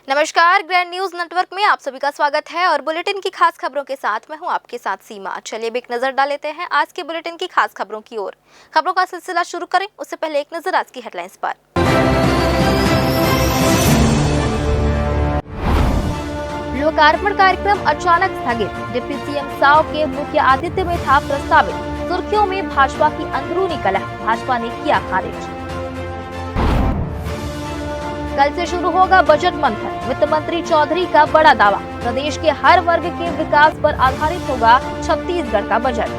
नमस्कार, grand news network में आप सभी का स्वागत है और बुलेटिन की खास खबरों के साथ मैं हूं आपके साथ सीमा। चलिए अब एक नजर डाल लेते हैं आज के बुलेटिन की खास खबरों की ओर। खबरों का सिलसिला शुरू करें उससे पहले एक नजर आज की हेडलाइंस पर। लोकार्पण कार्यक्रम अचानक स्थगित। डिप्टी सीएम साव के मुख्य आतिथ्य में था प्रस्तावित। सुर्खियों में भाजपा की अंदरूनी कलह, भाजपा ने किया खारिज। कल से शुरू होगा बजट मंथन। वित्त मंत्री चौधरी का बड़ा दावा, प्रदेश के हर वर्ग के विकास पर आधारित होगा छत्तीसगढ़ का बजट।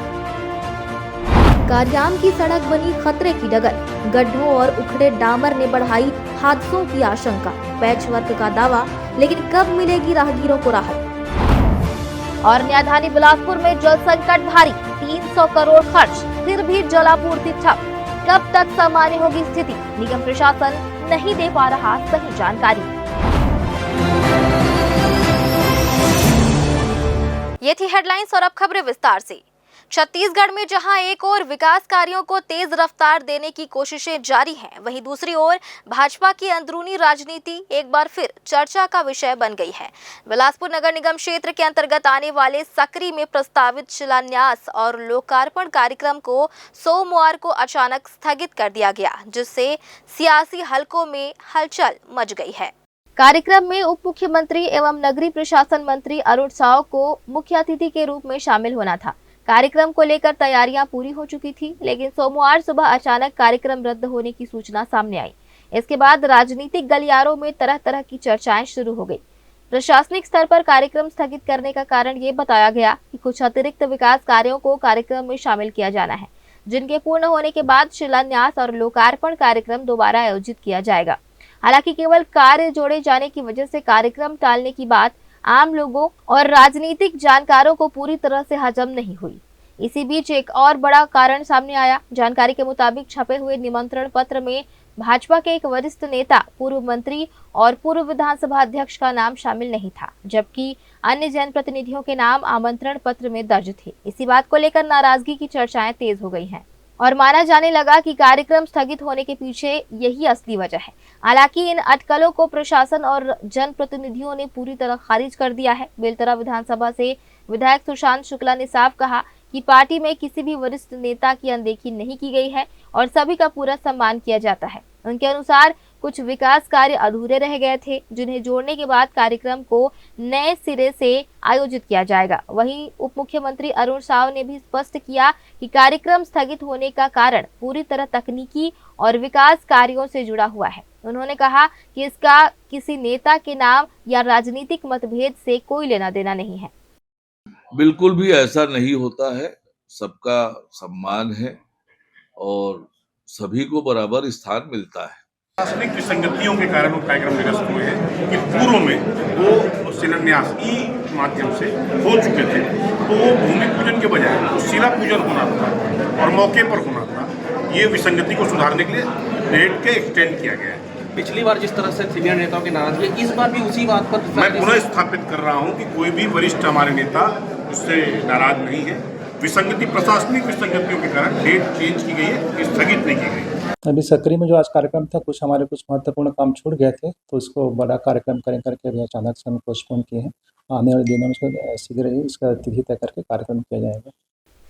कार्याम की सड़क बनी खतरे की डगर, गड्ढों और उखड़े डामर ने बढ़ाई हादसों की आशंका। पैचवर्क का दावा, लेकिन कब मिलेगी राहगीरों को राहत। और न्यायधानी बिलासपुर में जल संकट भारी, 300 करोड़ खर्च, फिर भी जलापूर्ति ठप। कब तक सामान्य होगी स्थिति, निगम प्रशासन नहीं दे पा रहा सही जानकारी। ये थी हेडलाइंस और अब खबरें विस्तार से। छत्तीसगढ़ में जहां एक ओर विकास कार्यों को तेज रफ्तार देने की कोशिशें जारी हैं, वहीं दूसरी ओर भाजपा की अंदरूनी राजनीति एक बार फिर चर्चा का विषय बन गई है। बिलासपुर नगर निगम क्षेत्र के अंतर्गत आने वाले सकरी में प्रस्तावित शिलान्यास और लोकार्पण कार्यक्रम को सोमवार को अचानक स्थगित कर दिया गया, जिससे सियासी हलकों में हलचल मच गई है। कार्यक्रम में उप मुख्यमंत्री एवं नगरीय प्रशासन मंत्री अरुण साव को मुख्य अतिथि के रूप में शामिल होना था। कार्यक्रम को लेकर तैयारियां पूरी हो चुकी थी, लेकिन सोमवार सुबह अचानक कार्यक्रम रद्द होने की सूचना सामने आई। इसके बाद राजनीतिक गलियारों में तरह तरह की चर्चाएं शुरू हो गई। प्रशासनिक स्तर पर कार्यक्रम स्थगित करने का कारण ये बताया गया कि कुछ अतिरिक्त विकास कार्यों को कार्यक्रम में शामिल किया जाना है, जिनके पूर्ण होने के बाद शिलान्यास और लोकार्पण कार्यक्रम दोबारा आयोजित किया जाएगा। हालांकि केवल कार्य जोड़े जाने की वजह से कार्यक्रम टालने की बात आम लोगों और राजनीतिक जानकारों को पूरी तरह से हजम नहीं हुई। इसी बीच एक और बड़ा कारण सामने आया। जानकारी के मुताबिक छपे हुए निमंत्रण पत्र में भाजपा के एक वरिष्ठ नेता, पूर्व मंत्री और पूर्व विधानसभा अध्यक्ष का नाम शामिल नहीं था, जबकि अन्य जनप्रतिनिधियों के नाम आमंत्रण पत्र में दर्ज थे। इसी बात को लेकर नाराजगी की चर्चाएं तेज हो गई हैं और माना जाने लगा कि कार्यक्रम स्थगित होने के पीछे यही असली वजह है। हालांकि इन अटकलों को प्रशासन और जनप्रतिनिधियों ने पूरी तरह खारिज कर दिया है। बेलतरा विधानसभा से विधायक सुशांत शुक्ला ने साफ कहा कि पार्टी में किसी भी वरिष्ठ नेता की अनदेखी नहीं की गई है और सभी का पूरा सम्मान किया जाता है। उनके अनुसार कुछ विकास कार्य अधूरे रह गए थे, जिन्हें जोड़ने के बाद कार्यक्रम को नए सिरे से आयोजित किया जाएगा। वहीं उप मुख्यमंत्री अरुण साव ने भी स्पष्ट किया कि कार्यक्रम स्थगित होने का कारण पूरी तरह तकनीकी और विकास कार्यों से जुड़ा हुआ है। उन्होंने कहा कि इसका किसी नेता के नाम या राजनीतिक मतभेद से कोई लेना देना नहीं है। बिल्कुल भी ऐसा नहीं होता है। सबका सम्मान है और सभी को बराबर स्थान मिलता है। प्रशासनिक विसंगतियों के कारण वो कार्यक्रम निरस्त हुए हैं कि पूर्व में वो शिलान्यास ई माध्यम से हो चुके थे, तो वो भूमि पूजन के बजाय वो शिला पूजन होना था और मौके पर होना था। ये विसंगति को सुधारने के लिए डेट के एक्सटेंड किया गया है। पिछली बार जिस तरह से सीनियर नेताओं की नाराजगी, इस बार भी उसी बात पर मैं पुनः स्थापित कर रहा हूँ कि कोई भी वरिष्ठ हमारे नेता उससे नाराज नहीं है। विसंगति, प्रशासनिक विसंगतियों के कारण डेट चेंज की गई है, स्थगित नहीं की गई। अभी सकरी में जो आज कार्यक्रम था, कुछ हमारे कुछ महत्वपूर्ण काम छूट गए थे, तो उसको बड़ा कार्यक्रम करें करके अभी अचानक से हम पोस्टपोन किए हैं। आने वाले दिनों में शीघ्र ही इसका तिथि तय करके कार्यक्रम किया जाएगा।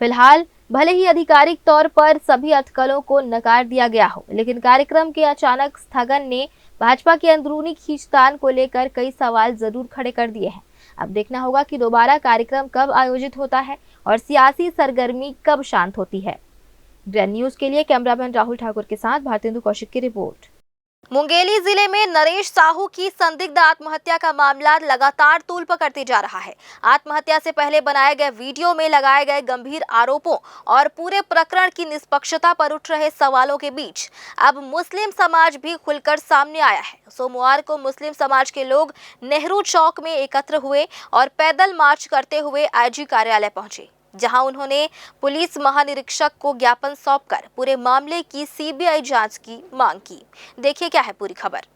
फिलहाल भले ही आधिकारिक तौर पर सभी अटकलों को नकार दिया गया हो, लेकिन कार्यक्रम के अचानक स्थगन ने भाजपा की अंदरूनी खींचतान को लेकर कई सवाल जरूर खड़े कर दिए हैं। अब देखना होगा कि दोबारा कार्यक्रम कब आयोजित होता है और सियासी सरगर्मी कब शांत होती है। ग्रैंड न्यूज के लिए कैमरामैन राहुल ठाकुर के साथ भारतेंदु कौशिक की रिपोर्ट। मुंगेली जिले में नरेश साहू की संदिग्ध आत्महत्या का मामला लगातार तूल पकड़ते जा रहा है। आत्महत्या से पहले बनाए गए वीडियो में लगाए गए गंभीर आरोपों और पूरे प्रकरण की निष्पक्षता पर उठ रहे सवालों के बीच अब मुस्लिम समाज भी खुलकर सामने आया है। सोमवार को मुस्लिम समाज के लोग नेहरू चौक में एकत्र हुए और पैदल मार्च करते हुए आईजी कार्यालय पहुंचे, जहां उन्होंने पुलिस महानिरीक्षक को ज्ञापन सौंपकर पूरे मामले की सीबीआई जांच की मांग की। देखिए क्या है पूरी खबर।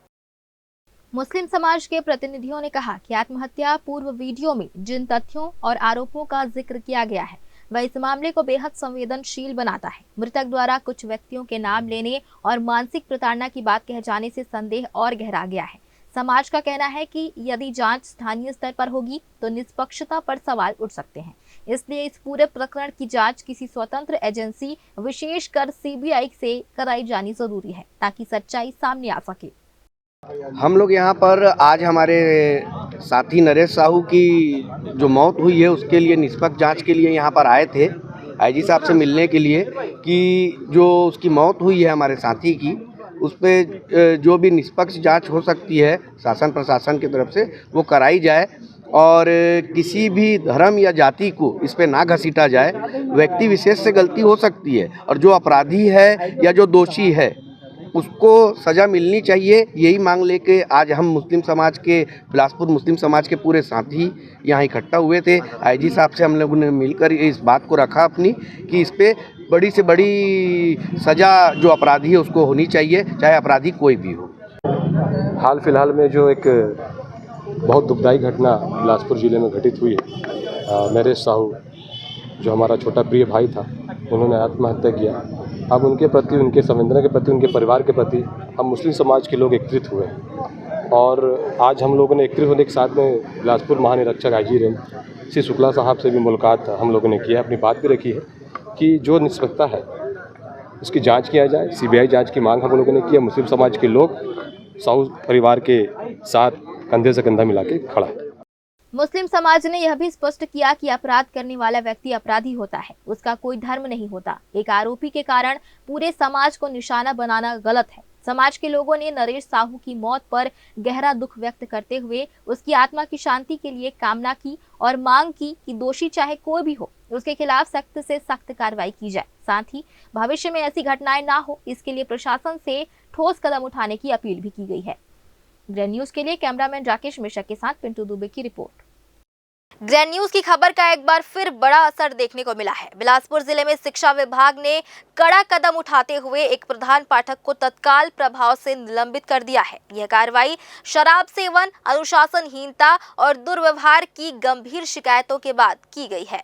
मुस्लिम समाज के प्रतिनिधियों ने कहा कि आत्महत्या पूर्व वीडियो में जिन तथ्यों और आरोपों का जिक्र किया गया है, वह इस मामले को बेहद संवेदनशील बनाता है। मृतक द्वारा कुछ व्यक्तियों के नाम लेने और मानसिक प्रताड़ना की बात कह जाने से संदेह और गहरा गया है। समाज का कहना है कि यदि जांच स्थानीय स्तर पर होगी तो निष्पक्षता पर सवाल उठ सकते हैं। इसलिए इस पूरे प्रकरण की जांच किसी स्वतंत्र एजेंसी, विशेषकर सीबीआई से कराई जानी जरूरी है ताकि सच्चाई सामने आ सके। हम लोग यहाँ पर आज हमारे साथी नरेश साहू की जो मौत हुई है उसके लिए निष्पक्ष जांच के लिए यहाँ पर आए थे आईजी साहब से मिलने के लिए कि जो उसकी मौत हुई है हमारे साथी की उस पर जो भी निष्पक्ष जांच हो सकती है शासन प्रशासन की तरफ से वो कराई जाए और किसी भी धर्म या जाति को इस पे ना घसीटा जाए। व्यक्ति विशेष से गलती हो सकती है और जो अपराधी है या जो दोषी है उसको सज़ा मिलनी चाहिए। यही मांग लेके आज हम मुस्लिम समाज के बिलासपुर मुस्लिम समाज के पूरे साथी यहाँ इकट्ठा हुए थे। आईजी साहब से हम लोगों ने मिलकर इस बात को रखा अपनी कि इस पे बड़ी से बड़ी सज़ा जो अपराधी है उसको होनी चाहिए, चाहे अपराधी कोई भी हो। हाल फिलहाल में जो एक बहुत दुखदाई घटना बिलासपुर ज़िले में घटित हुई है, नरेश साहू जो हमारा छोटा प्रिय भाई था, उन्होंने आत्महत्या किया। अब उनके प्रति, उनके संवेदना के प्रति, उनके परिवार के प्रति हम मुस्लिम समाज के लोग एकत्रित हुए और आज हम लोगों ने एकत्रित होने के साथ में बिलासपुर महानिरीक्षक आईजी रेंज श्री शुक्ला साहब से भी मुलाकात हम लोगों ने की है। अपनी बात भी रखी है कि जो निष्पक्षता है उसकी जांच किया जाए। सीबीआई जांच की मांग हम लोगों ने की है। मुस्लिम समाज के लोग साहू परिवार के साथ कंधे से कंधा मिला के खड़ा है। मुस्लिम समाज ने यह भी स्पष्ट किया कि अपराध करने वाला व्यक्ति अपराधी होता है, उसका कोई धर्म नहीं होता। एक आरोपी के कारण पूरे समाज को निशाना बनाना गलत है। समाज के लोगों ने नरेश साहू की मौत पर गहरा दुख व्यक्त करते हुए उसकी आत्मा की शांति के लिए कामना की और मांग की कि दोषी चाहे कोई भी हो उसके खिलाफ सख्त से सख्त कार्रवाई की जाए। साथ ही भविष्य में ऐसी घटनाएं ना हो इसके लिए प्रशासन से ठोस कदम उठाने की अपील भी की गई है। ग्रैंड न्यूज के लिए कैमरामैन राकेश मिश्रा के साथ पिंटू दुबे की रिपोर्ट। ग्रैंड न्यूज की खबर का एक बार फिर बड़ा असर देखने को मिला है। बिलासपुर जिले में शिक्षा विभाग ने कड़ा कदम उठाते हुए एक प्रधान पाठक को तत्काल प्रभाव से निलंबित कर दिया है। यह कार्रवाई शराब सेवन, अनुशासनहीनता और दुर्व्यवहार की गंभीर शिकायतों के बाद की गई है।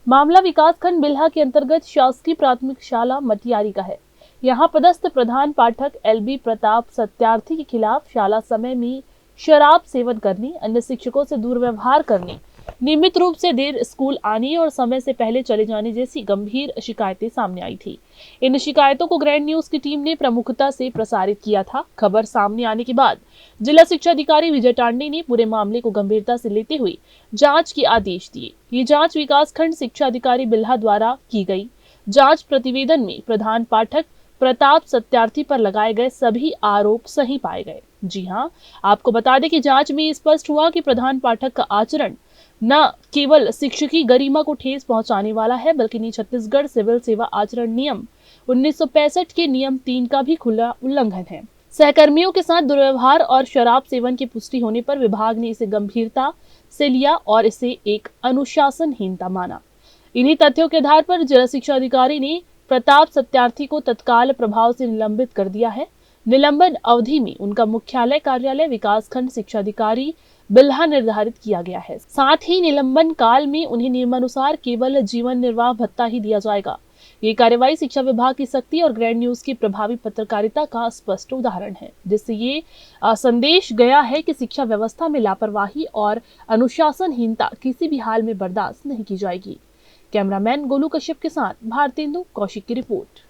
मामला विकासखंड बिल्हा के अंतर्गत शासकीय प्राथमिक शाला मटियारी का है। यहाँ पदस्थ प्रधान पाठक LB प्रताप सत्यार्थी के खिलाफ शाला समय में शराब सेवन करने, अन्य शिक्षकों से दुर्व्यवहार करने, नियमित रूप से देर स्कूल आने और समय से पहले चले जाने जैसी गंभीर शिकायतें सामने आई थी। इन शिकायतों को ग्रैंड न्यूज की टीम ने प्रमुखता से प्रसारित किया था। खबर सामने आने के बाद जिला शिक्षा अधिकारी विजय टांडे ने पूरे मामले को गंभीरता से लेते हुए जांच के आदेश दिए। ये जांच विकासखंड शिक्षा अधिकारी बिल्हा द्वारा की गई। जांच प्रतिवेदन में प्रधान पाठक प्रताप सत्यार्थी पर लगाए गए सभी आरोप सही पाए गए। जी हाँ, आपको बता दें कि जांच में स्पष्ट हुआ कि प्रधान पाठक का आचरण न केवल शिक्षकी गरिमा को ठेस पहुंचाने वाला है, बल्कि छत्तीसगढ़ सिविल सेवा आचरण नियम 1965 के नियम 3 का भी खुला उल्लंघन है। सहकर्मियों के साथ दुर्व्यवहार और शराब सेवन की पुष्टि होने पर विभाग ने इसे गंभीरता से लिया और इसे एक अनुशासनहीनता माना। इन्हीं तथ्यों के आधार पर जिला शिक्षा अधिकारी ने प्रताप सत्यार्थी को तत्काल प्रभाव से निलंबित कर दिया है। निलंबन अवधि में उनका मुख्यालय कार्यालय विकासखंड शिक्षा अधिकारी बिल्हा निर्धारित किया गया है। साथ ही निलंबन काल में उन्हें नियमानुसार केवल जीवन निर्वाह भत्ता ही दिया जाएगा। ये कार्रवाई शिक्षा विभाग की सख्ती और ग्रैंड न्यूज की प्रभावी पत्रकारिता का स्पष्ट उदाहरण है, जिससे ये संदेश गया है कि शिक्षा व्यवस्था में लापरवाही और अनुशासनहीनता किसी भी हाल में बर्दाश्त नहीं की जाएगी। कैमरामैन गोलू कश्यप के साथ भारतेंदु कौशिक की रिपोर्ट।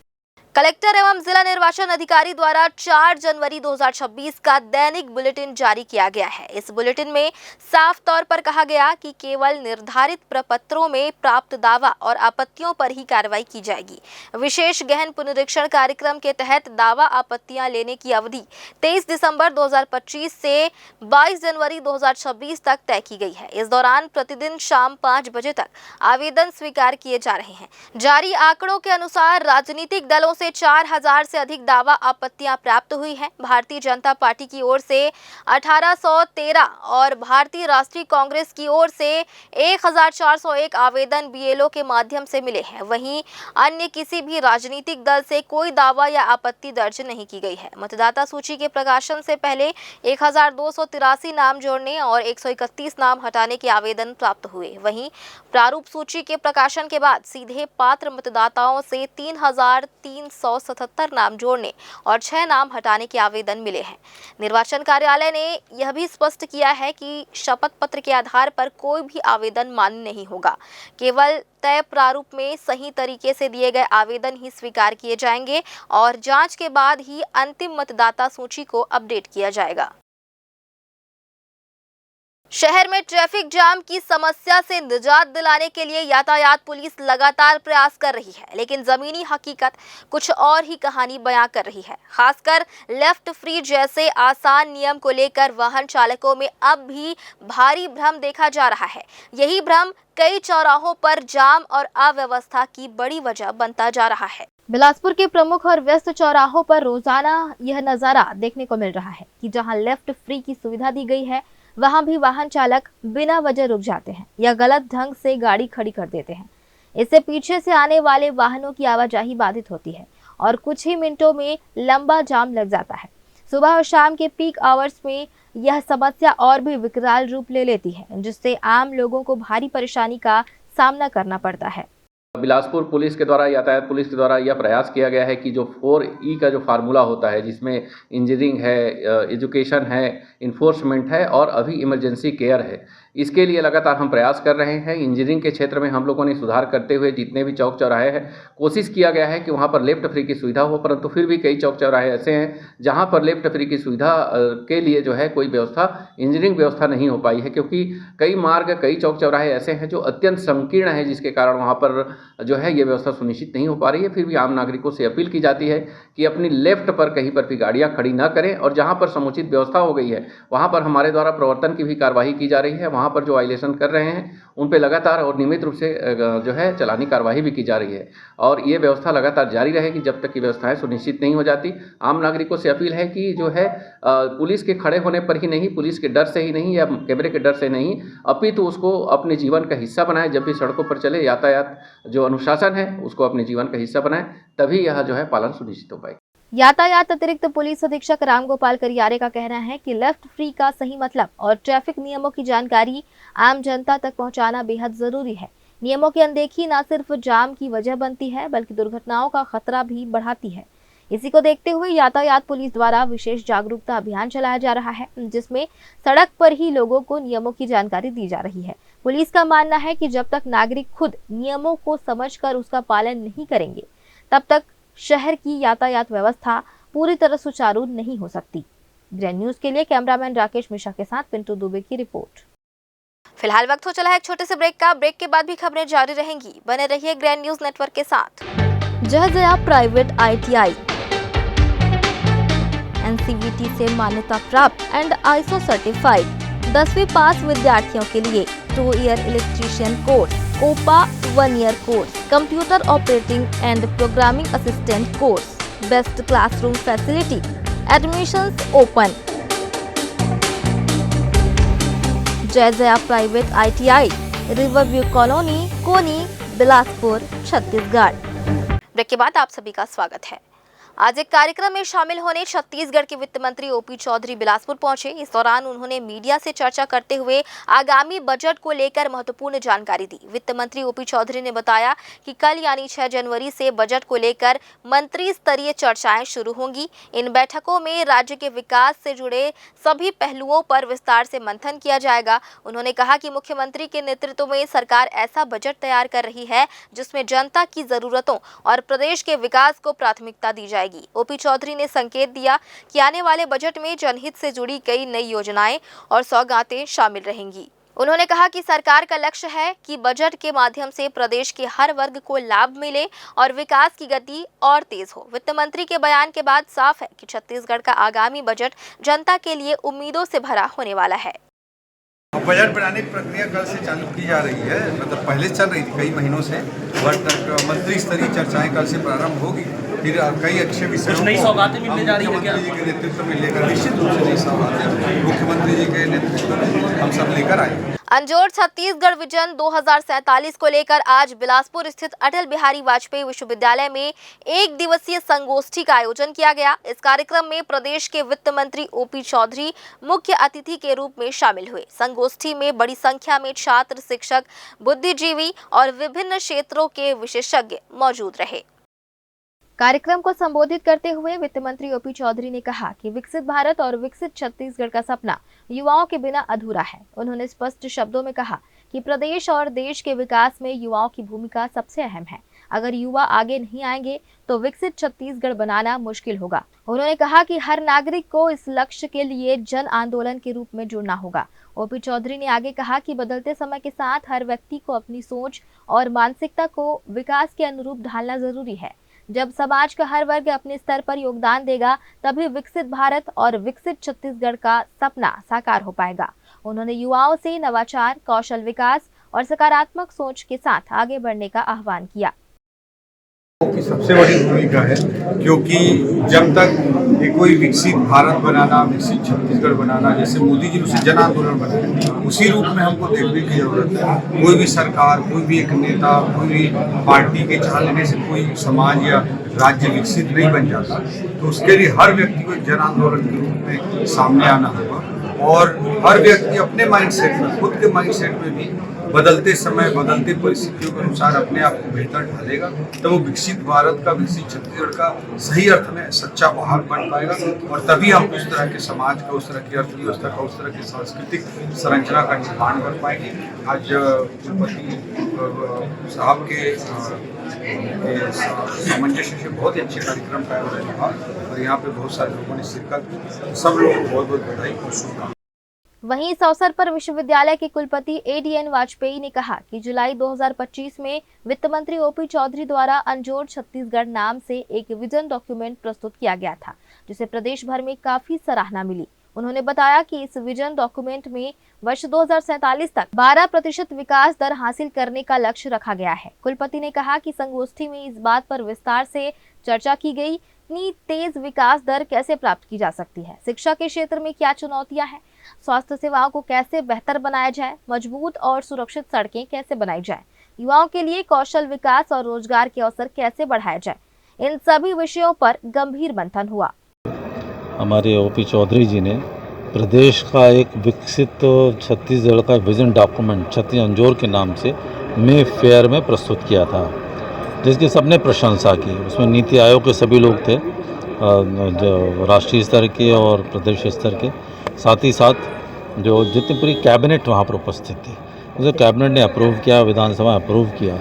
कलेक्टर एवं जिला निर्वाचन अधिकारी द्वारा 4 जनवरी 2026 का दैनिक बुलेटिन जारी किया गया है। इस बुलेटिन में साफ तौर पर कहा गया कि केवल निर्धारित प्रपत्रों में प्राप्त दावा और आपत्तियों पर ही कार्रवाई की जाएगी। विशेष गहन पुनरीक्षण कार्यक्रम के तहत दावा आपत्तियां लेने की अवधि 23 दिसंबर 2025 से 22 जनवरी 2026 तक तय की गई है। इस दौरान प्रतिदिन शाम 5 बजे तक आवेदन स्वीकार किए जा रहे हैं। जारी आंकड़ों के अनुसार राजनीतिक दलों से 4000 से अधिक दावा आपत्तियां प्राप्त हुई हैं। भारतीय जनता पार्टी की ओर से 1813 और भारतीय राष्ट्रीय कांग्रेस की ओर से 1401 आवेदन BLO के माध्यम से मिले हैं। वहीं अन्य किसी भी राजनीतिक दल से कोई दावा या आपत्ति दर्ज नहीं की गई है। मतदाता सूची के प्रकाशन से पहले 1283 नाम जोड़ने और 131 नाम हटाने के आवेदन प्राप्त हुए। वहीं प्रारूप सूची के प्रकाशन के बाद सीधे पात्र मतदाताओं से 3300 577 नाम जोड़ने और 6 नाम हटाने के आवेदन मिले हैं। निर्वाचन कार्यालय ने यह भी स्पष्ट किया है कि शपथ पत्र के आधार पर कोई भी आवेदन मान्य नहीं होगा। केवल तय प्रारूप में सही तरीके से दिए गए आवेदन ही स्वीकार किए जाएंगे और जांच के बाद ही अंतिम मतदाता सूची को अपडेट किया जाएगा। शहर में ट्रैफिक जाम की समस्या से निजात दिलाने के लिए यातायात पुलिस लगातार प्रयास कर रही है, लेकिन जमीनी हकीकत कुछ और ही कहानी बयां कर रही है। खासकर लेफ्ट फ्री जैसे आसान नियम को लेकर वाहन चालकों में अब भी भारी भ्रम देखा जा रहा है। यही भ्रम कई चौराहों पर जाम और अव्यवस्था की बड़ी वजह बनता जा रहा है। बिलासपुर के प्रमुख और व्यस्त चौराहों पर रोजाना यह नजारा देखने को मिल रहा है कि जहां लेफ्ट फ्री की सुविधा दी गई है, वहां भी वाहन चालक बिना वजह रुक जाते हैं या गलत ढंग से गाड़ी खड़ी कर देते हैं। इससे पीछे से आने वाले वाहनों की आवाजाही बाधित होती है और कुछ ही मिनटों में लंबा जाम लग जाता है। सुबह और शाम के पीक आवर्स में यह समस्या और भी विकराल रूप ले लेती है, जिससे आम लोगों को भारी परेशानी का सामना करना पड़ता है। बिलासपुर पुलिस के द्वारा, यातायात पुलिस के द्वारा यह प्रयास किया गया है कि जो 4E का जो फार्मूला होता है, जिसमें इंजीनियरिंग है, एजुकेशन है, इन्फोर्समेंट है और अभी इमरजेंसी केयर है, इसके लिए लगातार हम प्रयास कर रहे हैं। इंजीनियरिंग के क्षेत्र में हम लोगों ने सुधार करते हुए जितने भी चौक चौराहे हैं, कोशिश किया गया है कि वहाँ पर लेफ्ट फ्री की सुविधा हो, परंतु फिर भी कई चौक चौराहे ऐसे हैं जहाँ पर लेफ्ट फ्री की सुविधा के लिए जो है कोई व्यवस्था, इंजीनियरिंग व्यवस्था नहीं हो पाई है, क्योंकि कई मार्ग, कई चौक चौराहे ऐसे हैं जो अत्यंत संकीर्ण है, जिसके कारण वहाँ पर जो है ये व्यवस्था सुनिश्चित नहीं हो पा रही है। फिर भी आम नागरिकों से अपील की जाती है कि अपनी लेफ्ट पर कहीं पर भी गाड़ियाँ खड़ी न करें और जहाँ पर समुचित व्यवस्था हो गई है वहाँ पर हमारे द्वारा प्रवर्तन की भी कार्रवाई की जा रही है। वहाँ पर जो वायलेशन कर रहे हैं उन पर लगातार और नियमित रूप से जो है चालानी कार्रवाई भी की जा रही है और ये व्यवस्था लगातार जारी रहेगी जब तक कि व्यवस्थाएं सुनिश्चित नहीं हो जाती। आम नागरिकों से अपील है कि जो है पुलिस के खड़े होने पर ही नहीं, पुलिस के डर से ही नहीं या कैमरे के डर से नहीं, अपितु उसको अपने जीवन का हिस्सा बनाए। जब भी सड़कों पर चले, यातायात जो अनुशासन है उसको अपने जीवन का हिस्सा बनाए, तभी यह जो है पालन सुनिश्चित हो पाएगा। यातायात अतिरिक्त पुलिस अधीक्षक रामगोपाल करियारे का कहना है कि लेफ्ट फ्री का सही मतलब और ट्रैफिक नियमों की जानकारी आम जनता तक पहुंचाना बेहद जरूरी है। नियमों की अनदेखी न सिर्फ जाम की वजह बनती है बल्कि दुर्घटनाओं का खतरा भी बढ़ाती है। इसी को देखते हुए यातायात पुलिस द्वारा विशेष जागरूकता अभियान चलाया जा रहा है, जिसमें सड़क पर ही लोगों को नियमों की जानकारी दी जा रही है। पुलिस का मानना है कि जब तक नागरिक खुद नियमों को समझकर उसका पालन नहीं करेंगे, तब तक शहर की यातायात व्यवस्था पूरी तरह सुचारू नहीं हो सकती। ग्रैंड न्यूज के लिए कैमरामैन राकेश मिश्रा के साथ पिंटू दुबे की रिपोर्ट। फिलहाल वक्त हो चला है एक छोटे से ब्रेक का। ब्रेक के बाद भी खबरें जारी रहेंगी, बने रहिए ग्रैंड न्यूज नेटवर्क के साथ। जय प्राइवेट ITI NCVT से मान्यता प्राप्त एंड ISO सर्टिफाइड 10वीं पास विद्यार्थियों के लिए 2 year electrician course, COPA 1 year course, computer operating and programming assistant course, best classroom facility, admissions open. Jai private ITI, riverview colony, Koni, Bilaspur, Chhattisgarh. Break के बाद आप सभी का स्वागत है। आज एक कार्यक्रम में शामिल होने छत्तीसगढ़ के वित्त मंत्री OP चौधरी बिलासपुर पहुंचे। इस दौरान उन्होंने मीडिया से चर्चा करते हुए आगामी बजट को लेकर महत्वपूर्ण जानकारी दी। वित्त मंत्री OP चौधरी ने बताया कि कल यानी 6 जनवरी से बजट को लेकर मंत्री स्तरीय चर्चाएं शुरू होंगी। इन बैठकों में राज्य के विकास से जुड़े सभी पहलुओं पर विस्तार से मंथन किया जाएगा। उन्होंने कहा कि मुख्यमंत्री के नेतृत्व में सरकार ऐसा बजट तैयार कर रही है जिसमें जनता की जरूरतों और प्रदेश के विकास को प्राथमिकता दी जाएगी। OP चौधरी ने संकेत दिया कि आने वाले बजट में जनहित से जुड़ी कई नई योजनाएं और सौगातें शामिल रहेंगी। उन्होंने कहा कि सरकार का लक्ष्य है कि बजट के माध्यम से प्रदेश के हर वर्ग को लाभ मिले और विकास की गति और तेज हो। वित्त मंत्री के बयान के बाद साफ है कि छत्तीसगढ़ का आगामी बजट जनता के लिए उम्मीदों से भरा होने वाला है। बजट बनाने की प्रक्रिया कल से चालू की जा रही है, मतलब पहले चल रही थी कई महीनों से, बट मंत्री स्तरीय चर्चाएं कल से प्रारंभ होगी। फिर कई अच्छे विषयों को मुख्यमंत्री जी के नेतृत्व में लेकर, निश्चित रूप से नई सौगातें मुख्यमंत्री जी के नेतृत्व में हम सब लेकर आए। अंजोर छत्तीसगढ़ विजन 2047 को लेकर आज बिलासपुर स्थित अटल बिहारी वाजपेयी विश्वविद्यालय में 1 दिवसीय संगोष्ठी का आयोजन किया गया। इस कार्यक्रम में प्रदेश के वित्त मंत्री OP चौधरी मुख्य अतिथि के रूप में शामिल हुए। संगोष्ठी में बड़ी संख्या में छात्र, शिक्षक, बुद्धिजीवी और विभिन्न क्षेत्रों के विशेषज्ञ मौजूद रहे। कार्यक्रम को संबोधित करते हुए वित्त मंत्री ओपी चौधरी ने कहा कि विकसित भारत और विकसित छत्तीसगढ़ का सपना युवाओं के बिना अधूरा है। उन्होंने स्पष्ट शब्दों में कहा कि प्रदेश और देश के विकास में युवाओं की भूमिका सबसे अहम है। अगर युवा आगे नहीं आएंगे तो विकसित छत्तीसगढ़ बनाना मुश्किल होगा। उन्होंने कहा कि हर नागरिक को इस लक्ष्य के लिए जन आंदोलन के रूप में जुड़ना होगा। ओपी चौधरी ने आगे कहा कि बदलते समय के साथ हर व्यक्ति को अपनी सोच और मानसिकता को विकास के अनुरूप ढालना जरूरी है। जब समाज का हर वर्ग अपने स्तर पर योगदान देगा तभी विकसित भारत और विकसित छत्तीसगढ़ का सपना साकार हो पाएगा। उन्होंने युवाओं से नवाचार, कौशल विकास और सकारात्मक सोच के साथ आगे बढ़ने का आह्वान किया। की सबसे बड़ी भूमिका है, क्योंकि जब तक ये कोई विकसित भारत बनाना, विकसित छत्तीसगढ़ बनाना, जैसे मोदी जी ने उसे जन आंदोलन बनाया, उसी रूप में हमको देखने की जरूरत है। कोई भी सरकार, कोई भी एक नेता, कोई भी पार्टी के चाह लेने से कोई समाज या राज्य विकसित नहीं बन जाता। तो उसके लिए हर व्यक्ति को जन आंदोलन के रूप में सामने आना होगा और हर व्यक्ति अपने माइंडसेट में, खुद के माइंडसेट में भी बदलते समय, बदलते परिस्थितियों के अनुसार अपने आप को बेहतर ढालेगा, तो वो विकसित भारत का, विकसित छत्तीसगढ़ का सही अर्थ में सच्चा उपहार बन पाएगा और तभी हम उस तरह के समाज का, उस तरह की अर्थव्यवस्था का, उस तरह की सांस्कृतिक संरचना का निर्माण कर पाएंगे। आज कुलपति साहब के सामंजस्य से बहुत ही अच्छे कार्यक्रम का आयोजन हुआ और यहाँ पे बहुत सारे लोगों ने शिरकत की। सब लोगों को बहुत बहुत बधाई और शुभकामनाएं। वहीं इस अवसर पर विश्वविद्यालय के कुलपति एडीएन वाजपेयी ने कहा कि जुलाई 2025 में वित्त मंत्री ओपी चौधरी द्वारा अनजोड़ छत्तीसगढ़ नाम से एक विजन डॉक्यूमेंट प्रस्तुत किया गया था, जिसे प्रदेश भर में काफी सराहना मिली। उन्होंने बताया कि इस विजन डॉक्यूमेंट में वर्ष 2047 तक 12% विकास दर हासिल करने का लक्ष्य रखा गया है। कुलपति ने कहा कि संगोष्ठी में इस बात पर विस्तार से चर्चा की गई, इतनी तेज विकास दर कैसे प्राप्त की जा सकती है, शिक्षा के क्षेत्र में क्या चुनौतियां हैं, स्वास्थ्य सेवाओं को कैसे बेहतर बनाया जाए, मजबूत और सुरक्षित सड़कें कैसे बनाई जाए, युवाओं के लिए कौशल विकास और रोजगार के अवसर कैसे बढ़ाए जाए। इन सभी विषयों पर गंभीर मंथन हुआ। हमारे ओपी चौधरी जी ने प्रदेश का एक विकसित छत्तीसगढ़ का विजन डॉक्यूमेंट छत्तीस अंजोर के नाम से मे फेयर में प्रस्तुत किया था, जिसकी सबने प्रशंसा की। उसमें नीति आयोग के सभी लोग थे, जो राष्ट्रीय स्तर के और प्रदेश स्तर के, साथ ही साथ जो जितनी पूरी कैबिनेट वहाँ पर उपस्थित थी, उसे कैबिनेट ने अप्रूव किया, विधानसभा अप्रूव किया।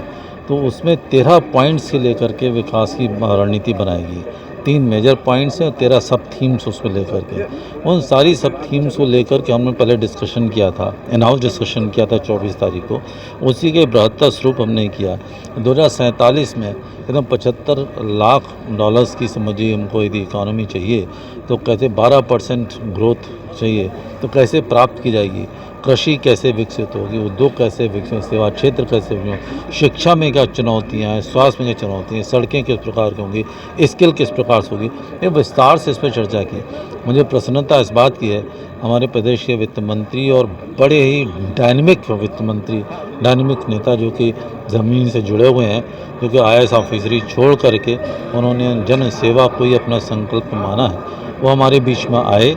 तो उसमें 13 पॉइंट्स से लेकर के विकास की रणनीति बनाएगी। 3 मेजर पॉइंट्स हैं और 13 सब थीम्स उसको लेकर के, उन सारी सब थीम्स को लेकर के हमने पहले डिस्कशन किया था, इन-हाउस डिस्कशन किया था 24 तारीख को। उसी के बृहत्तर स्वरूप हमने किया। 2047 में एकदम $75 लाख की समझिए हमको यदि इकॉनमी चाहिए तो कैसे 12% ग्रोथ चाहिए तो कैसे प्राप्त की जाएगी, कृषि कैसे विकसित होगी, उद्योग कैसे विकसित, सेवा क्षेत्र कैसे विकसित, शिक्षा में क्या चुनौतियाँ हैं, स्वास्थ्य में क्या चुनौतियाँ हैं, सड़कें किस प्रकार की होंगी, स्किल किस प्रकार से होगी, ये विस्तार से इस पर चर्चा की। मुझे प्रसन्नता इस बात की है, हमारे प्रदेश के वित्त मंत्री और बड़े ही डायनेमिक वित्त मंत्री, डायनेमिक नेता जो कि ज़मीन से जुड़े हुए हैं, जो कि IAS ऑफिसरी छोड़ करके उन्होंने जन सेवा को ही अपना संकल्प माना है, वो हमारे बीच में आए।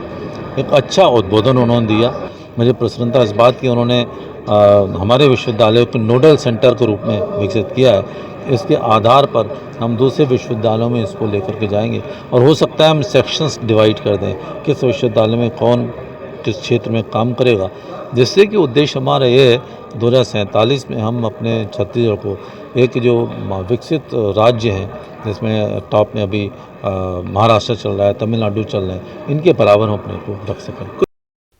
एक अच्छा उद्बोधन उन्होंने दिया। मुझे प्रसन्नता इस बात की उन्होंने हमारे विश्वविद्यालय को नोडल सेंटर के रूप में विकसित किया है। इसके आधार पर हम दूसरे विश्वविद्यालयों में इसको लेकर के जाएंगे और हो सकता है हम सेक्शंस डिवाइड कर दें, किस विश्वविद्यालय में कौन किस क्षेत्र में काम करेगा, जिससे कि उद्देश्य हमारा ये है 2047 में हम अपने छत्तीसगढ़ को एक जो विकसित राज्य है, जिसमें टॉप में अभी महाराष्ट्र चल रहा है, तमिलनाडु चल रहा है, इनके बराबर हम अपने को रख सकें।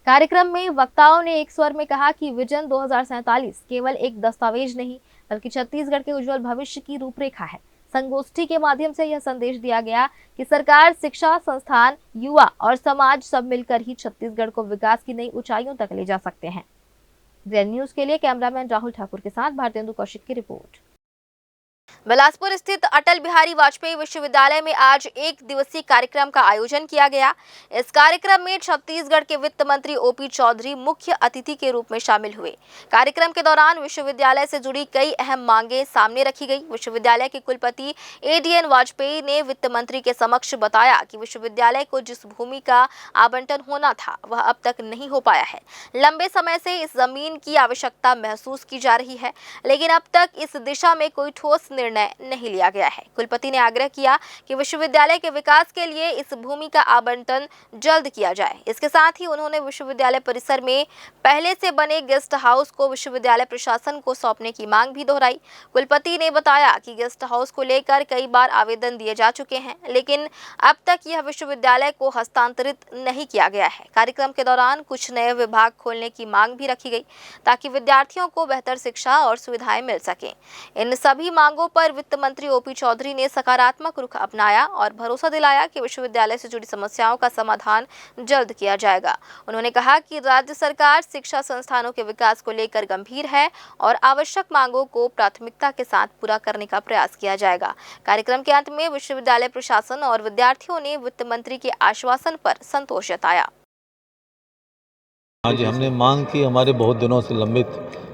कार्यक्रम में वक्ताओं ने एक स्वर में कहा कि विजन 2047 केवल एक दस्तावेज नहीं बल्कि छत्तीसगढ़ के उज्जवल भविष्य की रूपरेखा है। संगोष्ठी के माध्यम से यह संदेश दिया गया कि सरकार, शिक्षा संस्थान, युवा और समाज सब मिलकर ही छत्तीसगढ़ को विकास की नई ऊंचाइयों तक ले जा सकते हैं। ज़ेड न्यूज के लिए कैमरामैन राहुल ठाकुर के साथ भारतेंदु कौशिक की रिपोर्ट। बिलासपुर स्थित अटल बिहारी वाजपेयी विश्वविद्यालय में आज एक दिवसीय कार्यक्रम का आयोजन किया गया। इस कार्यक्रम में छत्तीसगढ़ के वित्त मंत्री ओपी चौधरी मुख्य अतिथि के रूप में शामिल हुए। कार्यक्रम के दौरान विश्वविद्यालय से जुड़ी कई अहम मांगें सामने रखी गई। विश्वविद्यालय के कुलपति एडीएन वाजपेयी ने वित्त मंत्री के समक्ष बताया कि विश्वविद्यालय को जिस भूमि का आवंटन होना था वह अब तक नहीं हो पाया है। लंबे समय से इस जमीन की आवश्यकता महसूस की जा रही है, लेकिन अब तक इस दिशा में कोई ठोस निर्णय नहीं लिया गया है। कुलपति ने आग्रह किया कि विश्वविद्यालय के विकास के लिए इस भूमि का आवंटन जल्द किया जाए। इसके साथ ही उन्होंने विश्वविद्यालय परिसर में पहले से बने गेस्ट हाउस को विश्वविद्यालय प्रशासन को सौंपने की मांग भी दोहराई। कुलपति ने बताया कि गेस्ट हाउस को लेकर कई बार आवेदन दिए जा चुके हैं, लेकिन अब तक यह विश्वविद्यालय को हस्तांतरित नहीं किया गया है। कार्यक्रम के दौरान कुछ नए विभाग खोलने की मांग भी रखी गई ताकि विद्यार्थियों को बेहतर शिक्षा और सुविधाएं मिल सकें। इन सभी मांगों पर वित्त मंत्री ओपी चौधरी ने सकारात्मक रुख अपनाया और भरोसा दिलाया कि विश्वविद्यालय से जुड़ी समस्याओं का समाधान जल्द किया जाएगा। उन्होंने कहा कि राज्य सरकार शिक्षा संस्थानों के विकास को लेकर गंभीर है और आवश्यक मांगों को प्राथमिकता के साथ पूरा करने का प्रयास किया जाएगा। कार्यक्रम के अंत में विश्वविद्यालय प्रशासन और विद्यार्थियों ने वित्त मंत्री के आश्वासन पर संतोष जताया। आज हमने मांग की, हमारे बहुत दिनों से लंबित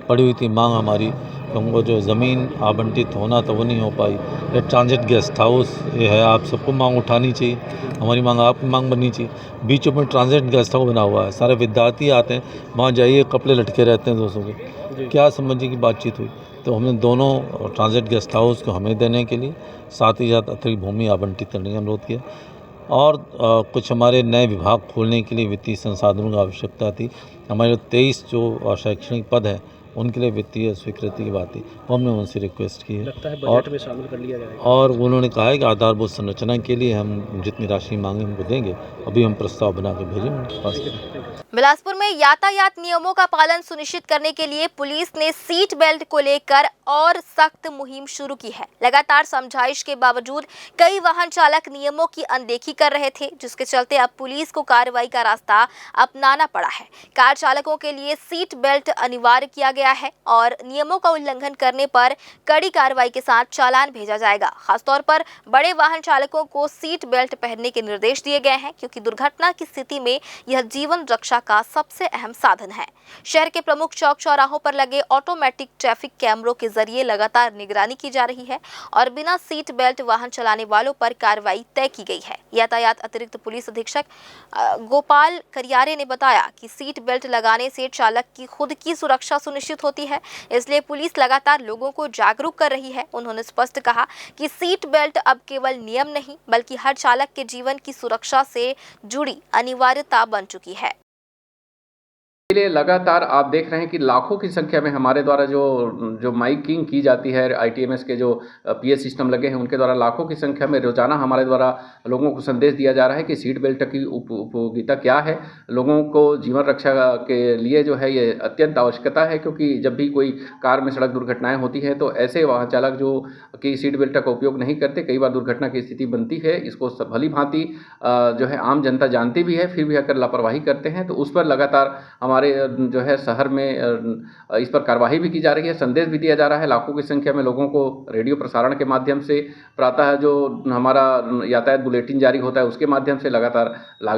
पड़ी हुई थी मांग हमारी, हमको जो ज़मीन आवंटित होना था वो नहीं हो पाई। ये ट्रांजिट गेस्ट हाउस ये है, आप सबको मांग उठानी चाहिए, हमारी मांग आपकी मांग बननी चाहिए। बीचों में ट्रांजिट गेस्ट हाउस बना हुआ है, सारे विद्यार्थी आते हैं, वहाँ जाइए कपड़े लटके रहते हैं दोस्तों के, क्या समझिए की बातचीत हुई। तो हमने दोनों ट्रांजिट गेस्ट हाउस को हमें देने के लिए साथ ही साथ अतिरिक्त भूमि आवंटित करने का अनुरोध किया और कुछ हमारे नए विभाग खोलने के लिए वित्तीय संसाधनों की आवश्यकता थी। हमारे 23 जो शैक्षणिक पद हैं उनके लिए वित्तीय स्वीकृति की बात थी, वो हमने उनसे रिक्वेस्ट की है। लगता है बजट में शामिल कर लिया जाएगा। और उन्होंने कहा है कि आधारभूत संरचना के लिए हम जितनी राशि मांगे हमको देंगे, अभी हम प्रस्ताव बना के भेजेंगे उनके पास। बिलासपुर में यातायात नियमों का पालन सुनिश्चित करने के लिए पुलिस ने सीट बेल्ट को लेकर और सख्त मुहिम शुरू की है। लगातार समझाइश के बावजूद कई वाहन चालक नियमों की अनदेखी कर रहे थे, जिसके चलते अब पुलिस को कार्रवाई का रास्ता अपनाना पड़ा है। कार चालकों के लिए सीट बेल्ट अनिवार्य किया गया है और नियमों का उल्लंघन करने पर कड़ी कार्रवाई के साथ चालान भेजा जाएगा। खासतौर पर बड़े वाहन चालकों को सीट बेल्ट पहनने के निर्देश दिए गए हैं, क्योंकि दुर्घटना की स्थिति में यह जीवन रक्षा का सबसे अहम साधन है। शहर के प्रमुख चौक चौराहों पर लगे ऑटोमेटिक ट्रैफिक कैमरों के जरिए लगातार निगरानी की जा रही है और बिना सीट बेल्ट वाहन चलाने वालों पर कार्रवाई तय की गई है। यातायात अतिरिक्त पुलिस अधीक्षक गोपाल करियारे ने बताया कि सीट बेल्ट लगाने से चालक की खुद की सुरक्षा सुनिश्चित होती है, इसलिए पुलिस लगातार लोगों को जागरूक कर रही है। उन्होंने स्पष्ट कहा कि सीट बेल्ट अब केवल नियम नहीं, बल्कि हर चालक के जीवन की सुरक्षा से जुड़ी अनिवार्यता बन चुकी है। इसलिए लगातार आप देख रहे हैं कि लाखों की संख्या में हमारे द्वारा जो माइकिंग की जाती है, ITMS के जो PS सिस्टम लगे हैं उनके द्वारा लाखों की संख्या में रोजाना हमारे द्वारा लोगों को संदेश दिया जा रहा है कि सीट बेल्ट की उपयोगिता क्या है। लोगों को जीवन रक्षा के लिए जो है ये अत्यंत आवश्यकता है, क्योंकि जब भी कोई कार में सड़क दुर्घटनाएँ होती हैं तो ऐसे वाहन चालक जो कि सीट बेल्ट का उपयोग नहीं करते, कई बार दुर्घटना की स्थिति बनती है। इसको भली भांति जो है आम जनता जानती भी है, फिर भी अगर लापरवाही करते हैं तो उस पर लगातार हमारे जो है शहर में इस पर कार्रवाई भी की जा रही है, संदेश भी दिया जा रहा है। लाखों की संख्या में लोगों को रेडियो प्रसारण के माध्यम से, प्रातः जो हमारा यातायात बुलेटिन जारी होता है उसके माध्यम से लगातार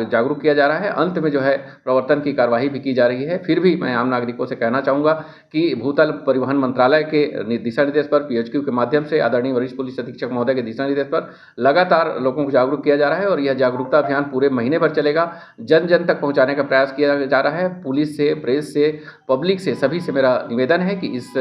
जागरूक किया जा रहा है। अंत में जो है प्रवर्तन की कार्रवाई भी की जा रही है। फिर भी मैं आम नागरिकों से कहना चाहूँगा कि भूतल परिवहन मंत्रालय के दिशा निर्देश पर, PHQ के माध्यम से, आदरणीय वरिष्ठ पुलिस अधीक्षक महोदय के दिशा निर्देश पर लगातार लोगों को जागरूक किया जा रहा है और यह जागरूकता अभियान पूरे महीने भर चलेगा। जन जन तक पहुँचाने का प्रयास किया जा रहा है। पुलिस से, प्रेस से, पब्लिक से, सभी से मेरा निवेदन है कि इस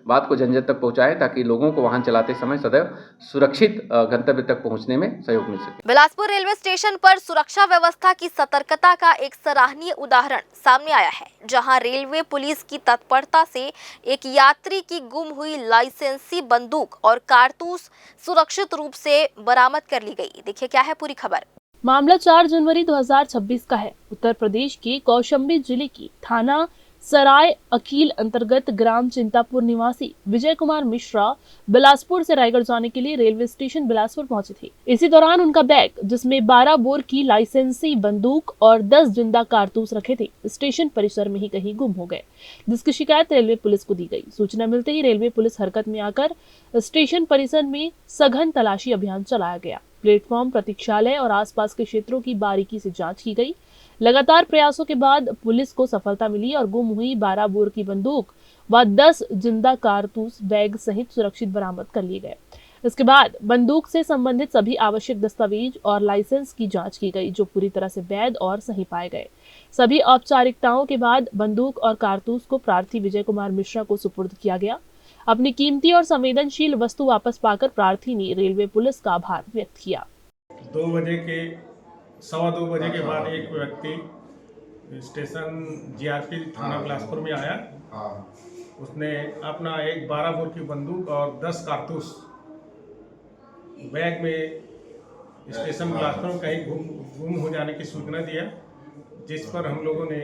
बात को जन जन तक पहुंचाएं ताकि लोगों को वाहन चलाते समय सदैव सुरक्षित गंतव्य तक पहुंचने में सहयोग मिल सके। बिलासपुर रेलवे स्टेशन पर सुरक्षा व्यवस्था की सतर्कता का एक सराहनीय उदाहरण सामने आया है, जहां रेलवे पुलिस की तत्परता से एक यात्री की गुम हुई लाइसेंसी बंदूक और कारतूस सुरक्षित रूप से बरामद कर ली गई। देखिए क्या है पूरी खबर। मामला 4 जनवरी 2026 का है। उत्तर प्रदेश के कौशाम्बी जिले की थाना सराय अकील अंतर्गत ग्राम चिंतापुर निवासी विजय कुमार मिश्रा बिलासपुर से रायगढ़ जाने के लिए रेलवे स्टेशन बिलासपुर पहुंचे थे। इसी दौरान उनका बैग, जिसमें 12 बोर की लाइसेंसी बंदूक और 10 जिंदा कारतूस रखे थे, स्टेशन परिसर में ही कहीं गुम हो गए, जिसकी शिकायत रेलवे पुलिस को दी गई। सूचना मिलते ही रेलवे पुलिस हरकत में आकर स्टेशन परिसर में सघन तलाशी अभियान चलाया गया। प्लेटफॉर्म, प्रतीक्षालय और आसपास के क्षेत्रों की बारीकी से जांच की गई। लगातार प्रयासों के बाद पुलिस को सफलता मिली और गुम हुई 12 बोर की बंदूक व 10 जिंदा कारतूस बैग सहित सुरक्षित बरामद कर लिए गए। इसके बाद बंदूक से संबंधित सभी आवश्यक दस्तावेज और लाइसेंस की जांच की गई, जो पूरी तरह से वैध और सही पाए गए। सभी औपचारिकताओं के बाद बंदूक और कारतूस को प्रार्थी विजय कुमार मिश्रा को सुपुर्द किया गया। अपनी कीमती और संवेदनशील वस्तु वापस पाकर प्रार्थी ने रेलवे पुलिस का आभार व्यक्त किया। 2 बजे के बाद एक व्यक्ति स्टेशन जीआरपी थाना बिलासपुर में आया। उसने अपना एक 12 बोर की बंदूक और 10 कारतूस बैग में स्टेशन बिलासपुर में कहीं गुम हो जाने की सूचना दिया, जिस पर हम लोगों ने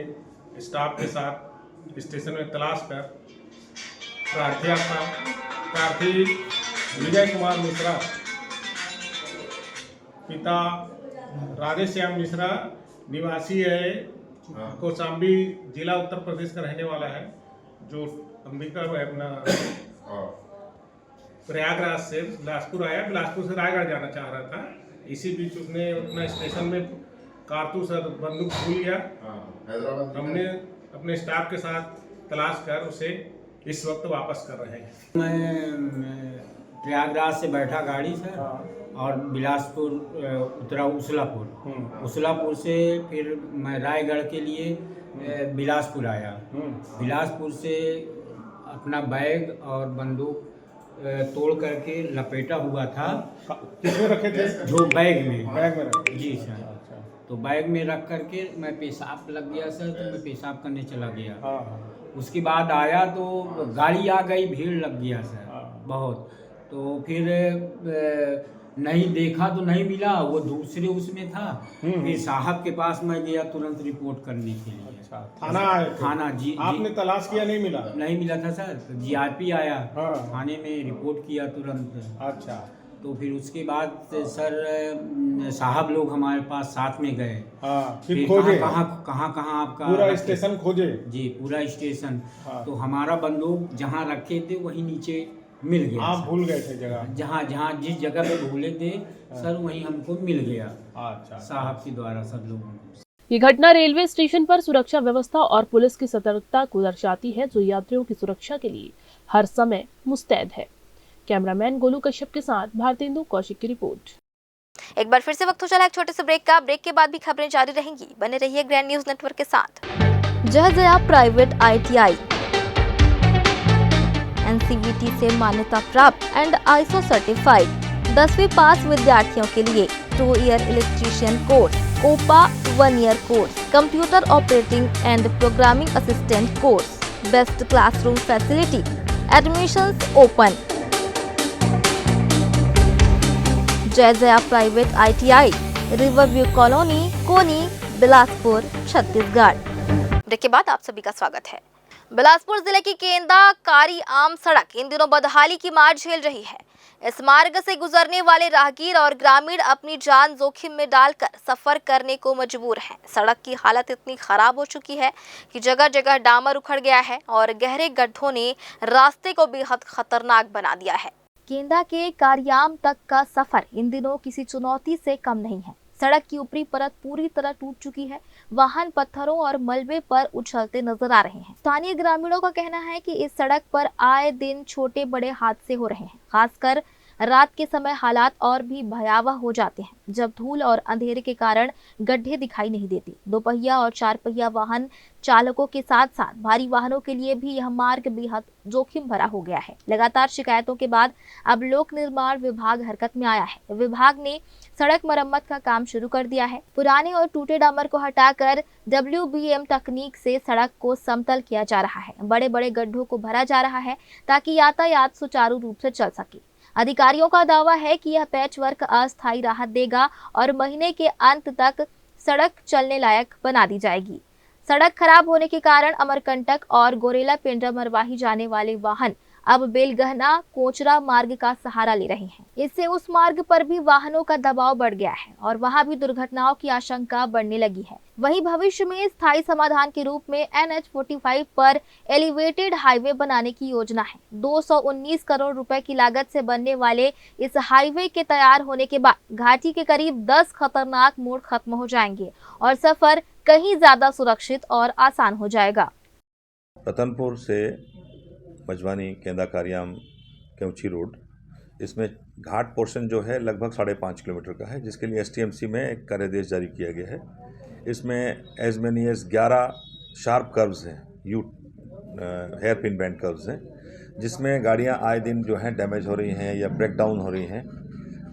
स्टाफ के साथ स्टेशन में तलाश कर प्रार्थी विजय कुमार मिश्रा, पिता राधेश्याम मिश्रा, निवासी है कौशाम्बी जिला उत्तर प्रदेश का रहने वाला है, जो अंबिका अपना प्रयागराज से बिलासपुर आया, बिलासपुर से रायगढ़ जाना चाह रहा था। इसी बीच उसने अपना स्टेशन में कारतूस और बंदूक भूल गया। हमने अपने स्टाफ के साथ तलाश कर उसे इस वक्त वापस कर रहे हैं। मैं प्रयागराज से बैठा गाड़ी से और बिलासपुर उतरा उसलापुर से फिर मैं रायगढ़ के लिए बिलासपुर आया। बिलासपुर से अपना बैग और बंदूक तोड़ करके लपेटा हुआ था। किसमें रखे थे? जो बैग में रखे। जी सर। तो बैग में रख करके मैं पेशाब लग गया सर, तो मैं पेशाब करने चला गया। उसके बाद आया तो गाड़ी आ गई, भीड़ लग गया सर बहुत। तो फिर नहीं देखा तो नहीं मिला, वो दूसरे उसमें था। फिर साहब के पास मैं गया तुरंत रिपोर्ट करने के लिए। अच्छा, थाना आए थे? थाना जी। आपने तलाश किया, नहीं मिला? नहीं मिला था सर। जीआरपी आया, थाने में रिपोर्ट किया तुरंत। अच्छा। तो फिर उसके बाद सर साहब लोग हमारे पास साथ में गए। फिर खोजे कहाँ आपका पूरा स्टेशन खोजे? जी पूरा स्टेशन। तो हमारा बंदूक जहाँ रखे थे वही नीचे मिल गया। आप भूल गए थे जगह? जहाँ जिस जगह पे भूले थे सर वहीं हमको मिल गया। अच्छा। साहब के द्वारा सब लोगों को। ये घटना रेलवे स्टेशन पर सुरक्षा व्यवस्था और पुलिस की सतर्कता को दर्शाती है, जो यात्रियों की सुरक्षा के लिए हर समय मुस्तैद है। कैमरामैन गोलू कश्यप के साथ भारतेंदु कौशिक की रिपोर्ट। एक बार फिर से वक्त हो चला एक छोटे से ब्रेक का। ब्रेक के बाद भी खबरें जारी रहेंगी, बने रहिए ग्रैंड न्यूज नेटवर्क के साथ। जया प्राइवेट ITI NCVT से मान्यता प्राप्त एंड ISO सर्टिफाइड 10वीं पास विद्यार्थियों के लिए 2 year electrician course, OPA 1 year course, computer operating and programming assistant course, best classroom facility, admissions open. Jaya private ITI, riverview colony, Koni, Bilaspur, Chhattisgarh. Break के बाद आप सभी का स्वागत है। बिलासपुर जिले की केंदा कारी आम सड़क इन दिनों बदहाली की मार झेल रही है। इस मार्ग से गुजरने वाले राहगीर और ग्रामीण अपनी जान जोखिम में डालकर सफर करने को मजबूर हैं। सड़क की हालत इतनी खराब हो चुकी है कि जगह जगह डामर उखड़ गया है और गहरे गड्ढों ने रास्ते को बेहद खतरनाक बना दिया है। केंदा के कारियाम तक का सफर इन दिनों किसी चुनौती से कम नहीं है। सड़क की ऊपरी परत पूरी तरह टूट चुकी है। वाहन पत्थरों और मलबे पर उछलते नजर आ रहे हैं। स्थानीय ग्रामीणों का कहना है कि इस सड़क पर आए दिन छोटे बड़े हादसे हो रहे हैं। खासकर रात के समय हालात और भी भयावह हो जाते हैं, जब धूल और अंधेरे के कारण गड्ढे दिखाई नहीं देती। 2 पहिया और 4 पहिया वाहन चालकों के साथ साथ भारी वाहनों के लिए भी यह मार्ग बेहद जोखिम भरा हो गया है। लगातार शिकायतों के बाद अब लोक निर्माण विभाग हरकत में आया है। विभाग ने सड़क मरम्मत का काम शुरू कर दिया है। पुराने और टूटे डामर को हटाकर WBM तकनीक से सड़क को समतल किया जा रहा है। बड़े बड़े गड्ढों को भरा जा रहा है ताकि यातायात सुचारू रूप से चल सके। अधिकारियों का दावा है कि यह पैच वर्क अस्थायी राहत देगा और महीने के अंत तक सड़क चलने लायक बना दी जाएगी। सड़क खराब होने के कारण अमरकंटक और गोरेला पेंड्रा मरवाही जाने वाले वाहन अब बेलगहना कोचरा मार्ग का सहारा ले रहे हैं। इससे उस मार्ग पर भी वाहनों का दबाव बढ़ गया है और वहां भी दुर्घटनाओं की आशंका बढ़ने लगी है। वहीं भविष्य में स्थायी समाधान के रूप में NH45 पर एलिवेटेड हाईवे बनाने की योजना है। 219 करोड़ रुपए की लागत से बनने वाले इस हाईवे के तैयार होने के बाद घाटी के करीब 10 खतरनाक मोड़ खत्म हो जाएंगे और सफर कहीं ज्यादा सुरक्षित और आसान हो जाएगा। रतनपुर से मजवानी केंदा कारियाम केवची रोड, इसमें घाट पोर्शन जो है लगभग 5.5 किलोमीटर का है, जिसके लिए STMC में एक कार्यादेश जारी किया गया है। इसमें as many as 11 sharp curves हैं, हेयर पिन बैंड कर्व्स हैं, जिसमें गाड़ियां आए दिन जो हैं डैमेज हो रही हैं या ब्रेक डाउन हो रही हैं,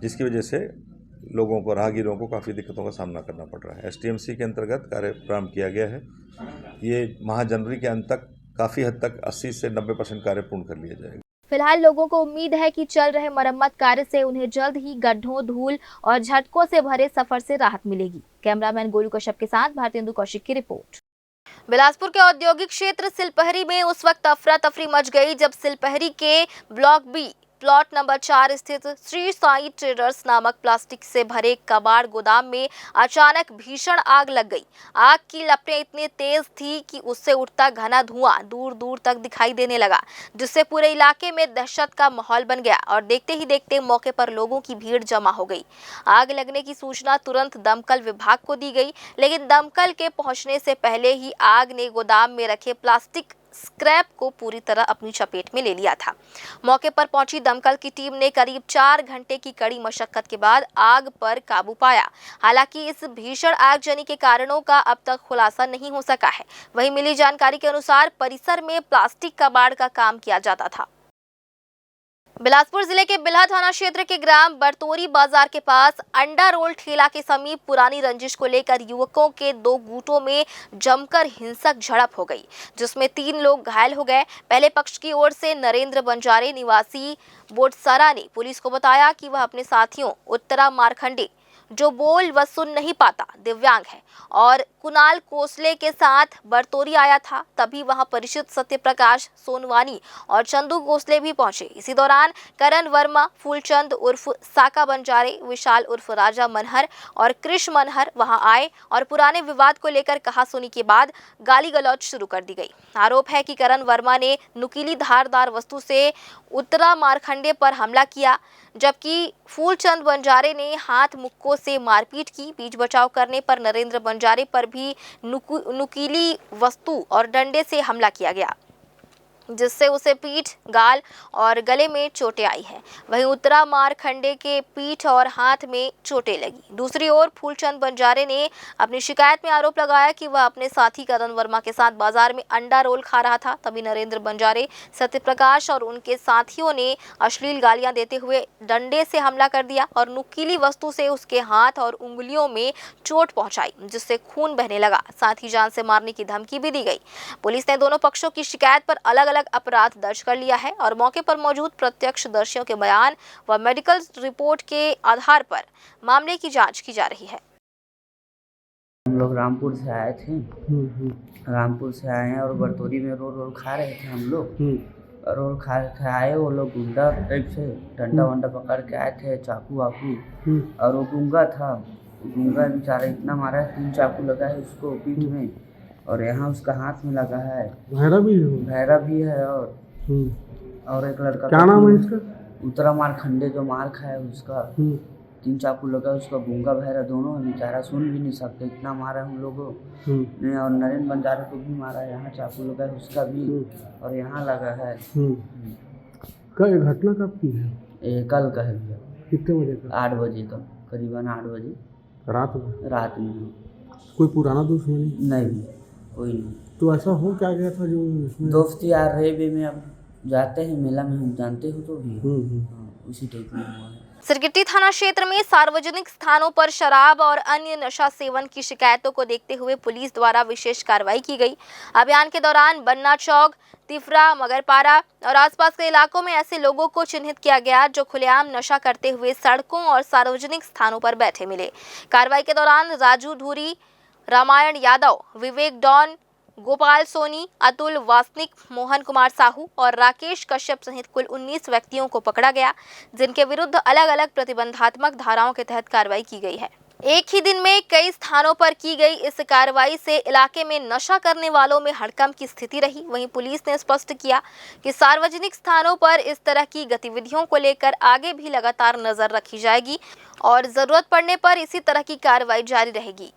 जिसकी वजह से लोगों को, राहगीरों को काफ़ी दिक्कतों का सामना करना पड़ रहा है। एसटीएमसी के अंतर्गत कार्य प्रारंभ किया गया है। ये माह जनवरी के अंत तक काफ़ी हद तक 80 से 90% कार्य पूर्ण कर लिया जाएगा। फिलहाल लोगों को उम्मीद है कि चल रहे मरम्मत कार्य से उन्हें जल्द ही गड्ढों, धूल और झटकों से भरे सफर से राहत मिलेगी। कैमरामैन गोलू कश्यप के साथ भारतेंदु कौशिक की रिपोर्ट। बिलासपुर के औद्योगिक क्षेत्र सिलपहरी में उस वक्त अफरा तफरी मच गई जब सिलपहरी के ब्लॉक बी प्लॉट नंबर 4 स्थित श्री साई ट्रेडर्स नामक प्लास्टिक से भरे कबाड़ गोदाम में अचानक भीषण आग लग गई। आग की लपटें इतनी तेज थी कि उससे उठता घना धुआं दूर दूर तक दिखाई देने लगा, जिससे पूरे इलाके में दहशत का माहौल बन गया और देखते ही देखते मौके पर लोगों की भीड़ जमा हो गई। आग लगने की सूचना तुरंत दमकल विभाग को दी गई, लेकिन दमकल के पहुंचने से पहले ही आग ने गोदाम में रखे प्लास्टिक स्क्रैप को पूरी तरह अपनी चपेट में ले लिया था। मौके पर पहुंची दमकल की टीम ने करीब 4 घंटे की कड़ी मशक्कत के बाद आग पर काबू पाया। हालांकि इस भीषण आगजनी के कारणों का अब तक खुलासा नहीं हो सका है। वहीं मिली जानकारी के अनुसार परिसर में प्लास्टिक कबाड़ का काम किया जाता था। बिलासपुर जिले के बिल्हा थाना क्षेत्र के ग्राम बरतोरी बाजार के पास अंडा रोल ठेला के समीप पुरानी रंजिश को लेकर युवकों के 2 गुटों में जमकर हिंसक झड़प हो गई, जिसमें 3 लोग घायल हो गए। पहले पक्ष की ओर से नरेंद्र बंजारे निवासी बोटसरा ने पुलिस को बताया कि वह अपने साथियों उत्तरा मारखंडे, जो बोल व सुन नहीं पाता, दिव्यांग है, और कुणाल कोसले के साथ बरतोरी आया था। तभी वहां परिचित सत्यप्रकाश सोनवानी और चंदू कोसले भी पहुंचे। इसी दौरान करण वर्मा, फूलचंद उर्फ साका बंजारे, विशाल उर्फ राजा मनहर और कृष मनहर वहां आए और पुराने विवाद को लेकर कहासुनी के बाद गाली गलौज शुरू कर दी गई। आरोप है कि करण वर्मा ने नुकीली धारदार वस्तु से उत्तरा मारखंडे पर हमला किया, जबकि फूलचंद बंजारे ने हाथ मुक्कों से मारपीट की। बीच बचाव करने पर नरेंद्र बंजारे पर भी नुकीली वस्तु और डंडे से हमला किया गया, जिससे उसे पीठ, गाल और गले में चोटें आई हैं। वहीं उत्तरा मारखंडे के पीठ और हाथ में चोटें लगी। दूसरी ओर फूलचंद बंजारे ने अपनी शिकायत में आरोप लगाया कि वह अपने साथी करण वर्मा के साथ बाजार में अंडा रोल खा रहा था। तभी नरेंद्र बंजारे, सत्यप्रकाश और उनके साथियों ने अश्लील गालियां देते हुए डंडे से हमला कर दिया और नुकीली वस्तु से उसके हाथ और उंगलियों में चोट पहुंचाई, जिससे खून बहने लगा। साथ ही जान से मारने की धमकी भी दी गई। पुलिस ने दोनों पक्षों की शिकायत पर अलग अलग अपराध दर्ज कर लिया है और मौके पर मौजूद प्रत्यक्षदर्शियों के बयान व मेडिकल रिपोर्ट के आधार पर मामले की जांच की जा रही है। हम लोग रामपुर से आए थे। रामपुर से आए हैं और बरतौरी में रोल खा रहे थे। हम लोग रोल खा आए, वो लोग गुंडा टाइप से डंडा वंडा पकड़ के आए थे, चाकू वाकू, और वो गूंगा था। गूंगा बेचारा इतना मारा है, 3 चाकू लगा है उसको पीठ में और यहाँ उसका हाथ में लगा है। भैरा भी है और एक लड़का, क्या नाम है इसका? उत्तरा मारखंडे, जो मार खाया उसका 3 चाकू लगा, उसका गूंगा भैरा दोनों है। बेचारा सुन भी नहीं सकते, इतना मारा हम लोगों ने। और नरेंद्र बंजारे को भी मारा, यहाँ चाकू लगा है उसका भी और यहाँ लगा है। घटना कब की है? कल का है भैया। कितने बजे का? 8 बजे का, करीबन 8 बजे रात में। कोई पुराना दुश्मनी? नहीं, कोई नहीं। तो ऐसा हो क्या गया था जो दोस्त यार रहे भी में, अब जाते हैं मेला में, हम जानते हो तो भी उसी टाइप में हुआ है। सिरगिट्टी थाना क्षेत्र में सार्वजनिक स्थानों पर शराब और अन्य नशा सेवन की शिकायतों को देखते हुए पुलिस द्वारा विशेष कार्रवाई की गई। अभियान के दौरान बन्ना चौक, तिफरा, मगरपारा और आसपास के इलाकों में ऐसे लोगों को चिन्हित किया गया जो खुलेआम नशा करते हुए सड़कों और सार्वजनिक स्थानों पर बैठे मिले। कार्रवाई के दौरान राजू धूरी, रामायण यादव, विवेक डॉन, गोपाल सोनी, अतुल वासनिक, मोहन कुमार साहू और राकेश कश्यप सहित कुल 19 व्यक्तियों को पकड़ा गया, जिनके विरुद्ध अलग अलग प्रतिबंधात्मक धाराओं के तहत कार्रवाई की गई है। एक ही दिन में कई स्थानों पर की गई इस कार्रवाई से इलाके में नशा करने वालों में हड़कंप की स्थिति रही। वहीं पुलिस ने स्पष्ट किया कि सार्वजनिक स्थानों पर इस तरह की गतिविधियों को लेकर आगे भी लगातार नजर रखी जाएगी और जरूरत पड़ने पर इसी तरह की कार्रवाई जारी रहेगी।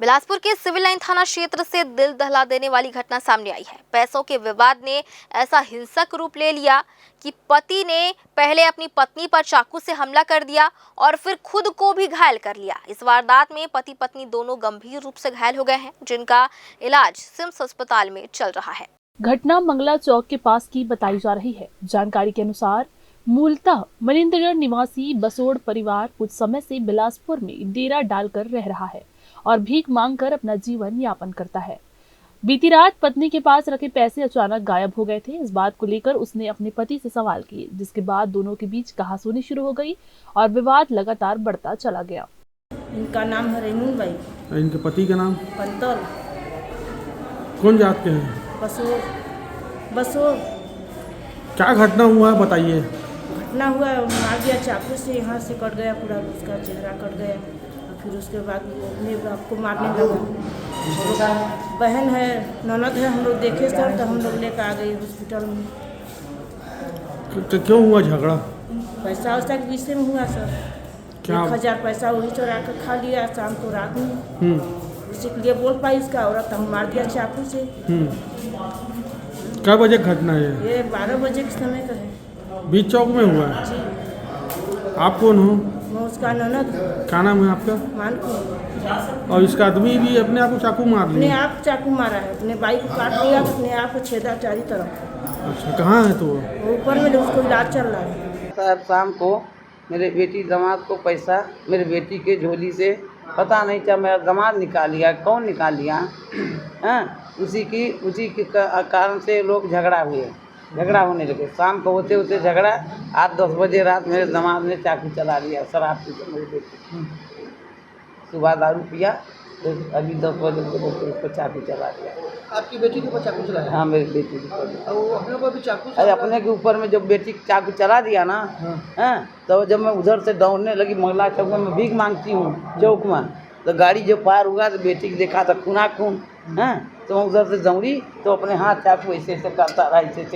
बिलासपुर के सिविल लाइन थाना क्षेत्र से दिल दहला देने वाली घटना सामने आई है। पैसों के विवाद ने ऐसा हिंसक रूप ले लिया कि पति ने पहले अपनी पत्नी पर चाकू से हमला कर दिया और फिर खुद को भी घायल कर लिया। इस वारदात में पति पत्नी दोनों गंभीर रूप से घायल हो गए हैं, जिनका इलाज सिम्स अस्पताल में चल रहा है। घटना मंगला चौक के पास की बताई जा रही है। जानकारी के अनुसार मूलतः मनिंद्रगढ़ निवासी बसोड़ परिवार कुछ समय से बिलासपुर में डेरा डालकर रह रहा है और भीख मांगकर अपना जीवन यापन करता है। बीती रात पत्नी के पास रखे पैसे अचानक गायब हो गए थे। इस बात को लेकर उसने अपने पति से सवाल किए, जिसके बाद दोनों के बीच कहासुनी शुरू हो गई और विवाद लगातार बढ़ता चला गया। इनका नाम है रेमून भाई। इनके पति का नाम पंतल। कौन जात के हैं? बसोर। क्या घटना हुआ है बताइए। घटना हुआ, मार दिया चाकू से, यहाँ से कट गया पूरा, उसका चेहरा कट गया और फिर उसके बाद वो अपने बाप को मारने लगा। बहन है, ननद है, हम लोग देखे सर तो हम लोग लेकर आ गए हॉस्पिटल में। क्यों हुआ झगड़ा? पैसा वैसा के विषय में हुआ सर। 1000 पैसा वही चुरा कर खा लिया शाम को रात में। उसी के लिए बोल पाई उसका औरत, हम मार दिया चाकू से। क्या बजे घटना है? ये 12 बजे के समय का है। बीच चौक में हुआ है? जी। आप कौन हो? मैं उसका ननद। क्या नाम है आपका? मानकू। और इसका आदमी भी अपने आप को चाकू मार लिया? अपने आप चाकू मारा है, अपने बाई को काट लिया, अपने आप को छेदा चारी तरफ। अच्छा, कहाँ है तो वो? ऊपर में उसको इलाज चल रहा है। सर शाम को मेरे बेटी दामाद को पैसा मेरे बेटी के झोली से पता नहीं चला, मेरा दामाद निकाल लिया, कौन निकाल लिया? उसी के कारण से लोग झगड़ा होने लगे। शाम को होते होते झगड़ा 8-10 बजे रात मेरे दामाद ने चाकू चला लिया शराब पी के मेरे बेटी। सुबह दारू पिया तो अभी 10 बजे उसको चाकू चला दिया। आपकी बेटी के ऊपर चाकू चलाया? हाँ, मेरी बेटी के ऊपर। वो अपने ऊपर भी चाकू? अरे अपने के ऊपर में जब बेटी चाकू चला दिया ना, तो जब मैं उधर से दौड़ने लगी, मंगला चौक में मैं भीख मांगती हूँ चौक में, तो गाड़ी जब पार हुआ तो बेटी को देखा तो खूना खून। तो मैं उधर से दौड़ी तो अपने हाथ चाकू ऐसे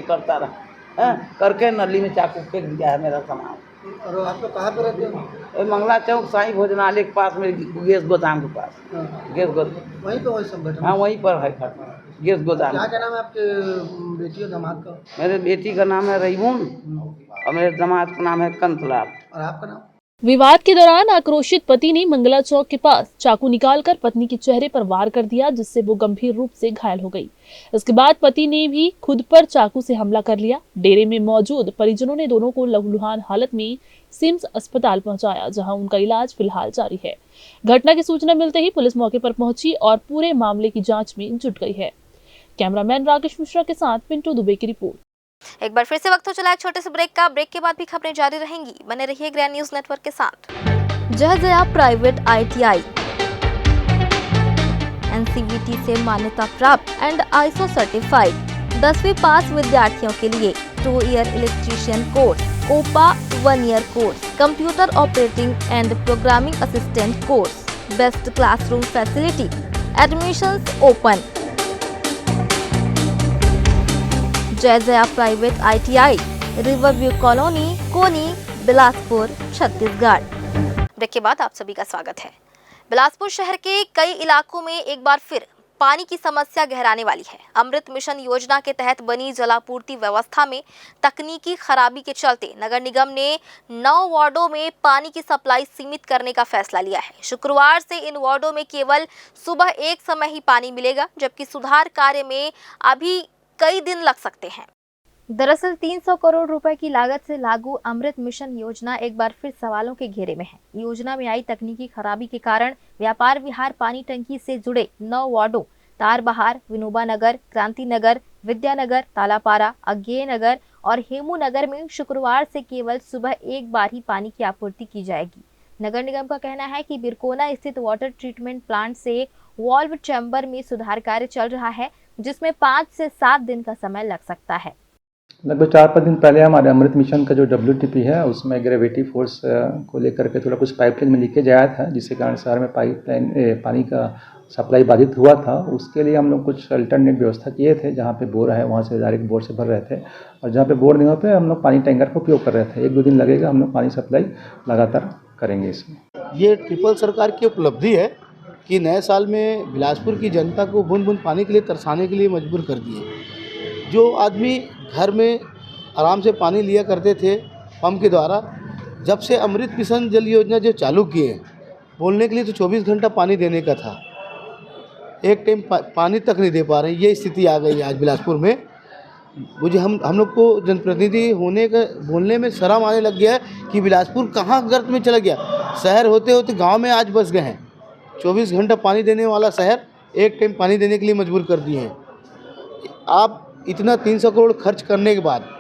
करता रहा, करके नली में चाकू फेंक दिया है मेरा सामान। और आप लोग कहाँ पे रहते हो? मंगला चौक साईं भोजनालय के पास, मेरे गैस गोदाम के पास। गैस गोदाम वहीं पे वही सब घटना? हाँ, वहीं पर है गैस गोदाम। क्या नाम है आपके बेटी और दामाद का? मेरे बेटी का नाम है रहीमून और मेरे दामाद का नाम है कंतलाल। और आपका नाम? विवाद के दौरान आक्रोशित पति ने मंगला चौक के पास चाकू निकालकर पत्नी के चेहरे पर वार कर दिया, जिससे वो गंभीर रूप से घायल हो गई। इसके बाद पति ने भी खुद पर चाकू से हमला कर लिया। डेरे में मौजूद परिजनों ने दोनों को लहूलुहान हालत में सिम्स अस्पताल पहुंचाया, जहां उनका इलाज फिलहाल जारी है। घटना की सूचना मिलते ही पुलिस मौके पर पहुंची और पूरे मामले की जाँच में जुट गई है। कैमरामैन राकेश मिश्रा के साथ पिंटू दुबे की रिपोर्ट। एक बार फिर से वक्त हो चला एक छोटे से ब्रेक का। ब्रेक के बाद भी खबरें जारी रहेंगी, बने रहिए ग्रैंड न्यूज नेटवर्क के साथ। जहजया प्राइवेट ITI NCVT से मान्यता प्राप्त एंड ISO सर्टिफाइड 10वीं पास विद्यार्थियों के लिए 2 year electrician course, OPA 1 year course, computer operating and programming assistant course, best classroom facility, admissions open. जहजया private ITI, riverview colony, Koni, Bilaspur, Chhattisgarh. Break के बाद आप सभी का स्वागत है। बिलासपुर शहर के कई इलाकों में एक बार फिर पानी की समस्या गहराने वाली है। अमृत मिशन योजना के तहत बनी जलापूर्ति व्यवस्था में तकनीकी खराबी के चलते नगर निगम ने 9 वार्डों में पानी की सप्लाई सीमित करने का फैसला लिया है। शुक्रवार से इन वार्डों में केवल सुबह एक समय ही पानी मिलेगा, जबकि सुधार कार्य में अभी कई दिन लग सकते हैं। दरअसल 300 करोड़ रुपए की लागत से लागू अमृत मिशन योजना एक बार फिर सवालों के घेरे में है। योजना में आई तकनीकी खराबी के कारण व्यापार विहार पानी टंकी से जुड़े 9 वार्डों तारबहार, विनोबा नगर, क्रांति नगर, विद्यानगर, तालापारा, अज्ञेय नगर और हेमू नगर में शुक्रवार से केवल सुबह एक बार ही पानी की आपूर्ति की जाएगी। नगर निगम का कहना है कि बिरकोना स्थित वाटर ट्रीटमेंट प्लांट से वॉल्व चैम्बर में सुधार कार्य चल रहा है, जिसमें 5 से 7 दिन का समय लग सकता है। लगभग 4-5 दिन पहले हमारे अमृत मिशन का जो WTP है उसमें ग्रेविटी फोर्स को लेकर के थोड़ा कुछ पाइपलाइन में लीकेज आया था, जिसके कारण शहर में पानी का सप्लाई बाधित हुआ था। उसके लिए हम लोग कुछ अल्टरनेट व्यवस्था किए थे। जहाँ पे बोर है वहाँ से डायरेक्ट बोर से भर रहे थे, और जहाँ पे बोर नहीं हो पे हम लोग पानी टैंकर का उपयोग कर रहे थे। 1-2 दिन लगेगा, हम लोग पानी सप्लाई लगातार करेंगे। इसमें ये ट्रिपल सरकार की उपलब्धि है कि नए साल में बिलासपुर की जनता को बूंद बूंद पानी के लिए तरसाने के लिए मजबूर कर दिए। जो आदमी घर में आराम से पानी लिया करते थे पंप के द्वारा, जब से अमृत मिशन जल योजना जो चालू किए, बोलने के लिए तो 24 घंटा पानी देने का था। एक टाइम पानी तक नहीं दे पा रहे हैं। ये स्थिति आ गई है आज बिलासपुर में। मुझे हम लोग को जनप्रतिनिधि होने का बोलने में शर्म आने लग गया है कि बिलासपुर कहाँ गर्त में चला गया। शहर होते होते गांव में आज बस गए हैं। 24 घंटा पानी देने वाला शहर एक टाइम पानी देने के लिए मजबूर कर दिए हैं। आप इतना 300 करोड़ खर्च करने के बाद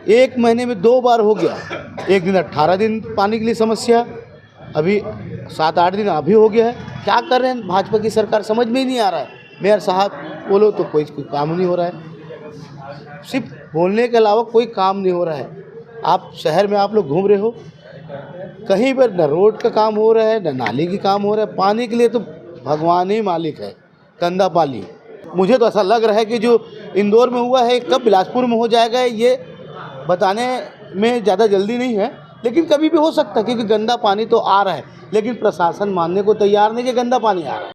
एक महीने में 2 बार हो गया। एक दिन 18 दिन पानी के लिए समस्या, अभी 7-8 दिन अभी हो गया है। क्या कर रहे हैं भाजपा की सरकार, समझ में ही नहीं आ रहा है। मेयर साहब बोलो तो कोई काम नहीं हो रहा है। सिर्फ बोलने के अलावा कोई काम नहीं हो रहा है। आप शहर में आप लोग घूम रहे हो, कहीं पर न रोड का काम हो रहा है न नाली की काम हो रहा है। पानी के लिए तो भगवान ही मालिक है, गंदा पानी। मुझे तो ऐसा लग रहा है कि जो इंदौर में हुआ है कब बिलासपुर में हो जाएगा ये बताने में ज़्यादा जल्दी नहीं है, लेकिन कभी भी हो सकता है क्योंकि गंदा पानी तो आ रहा है, लेकिन प्रशासन मानने को तैयार नहीं कि गंदा पानी आ रहा है।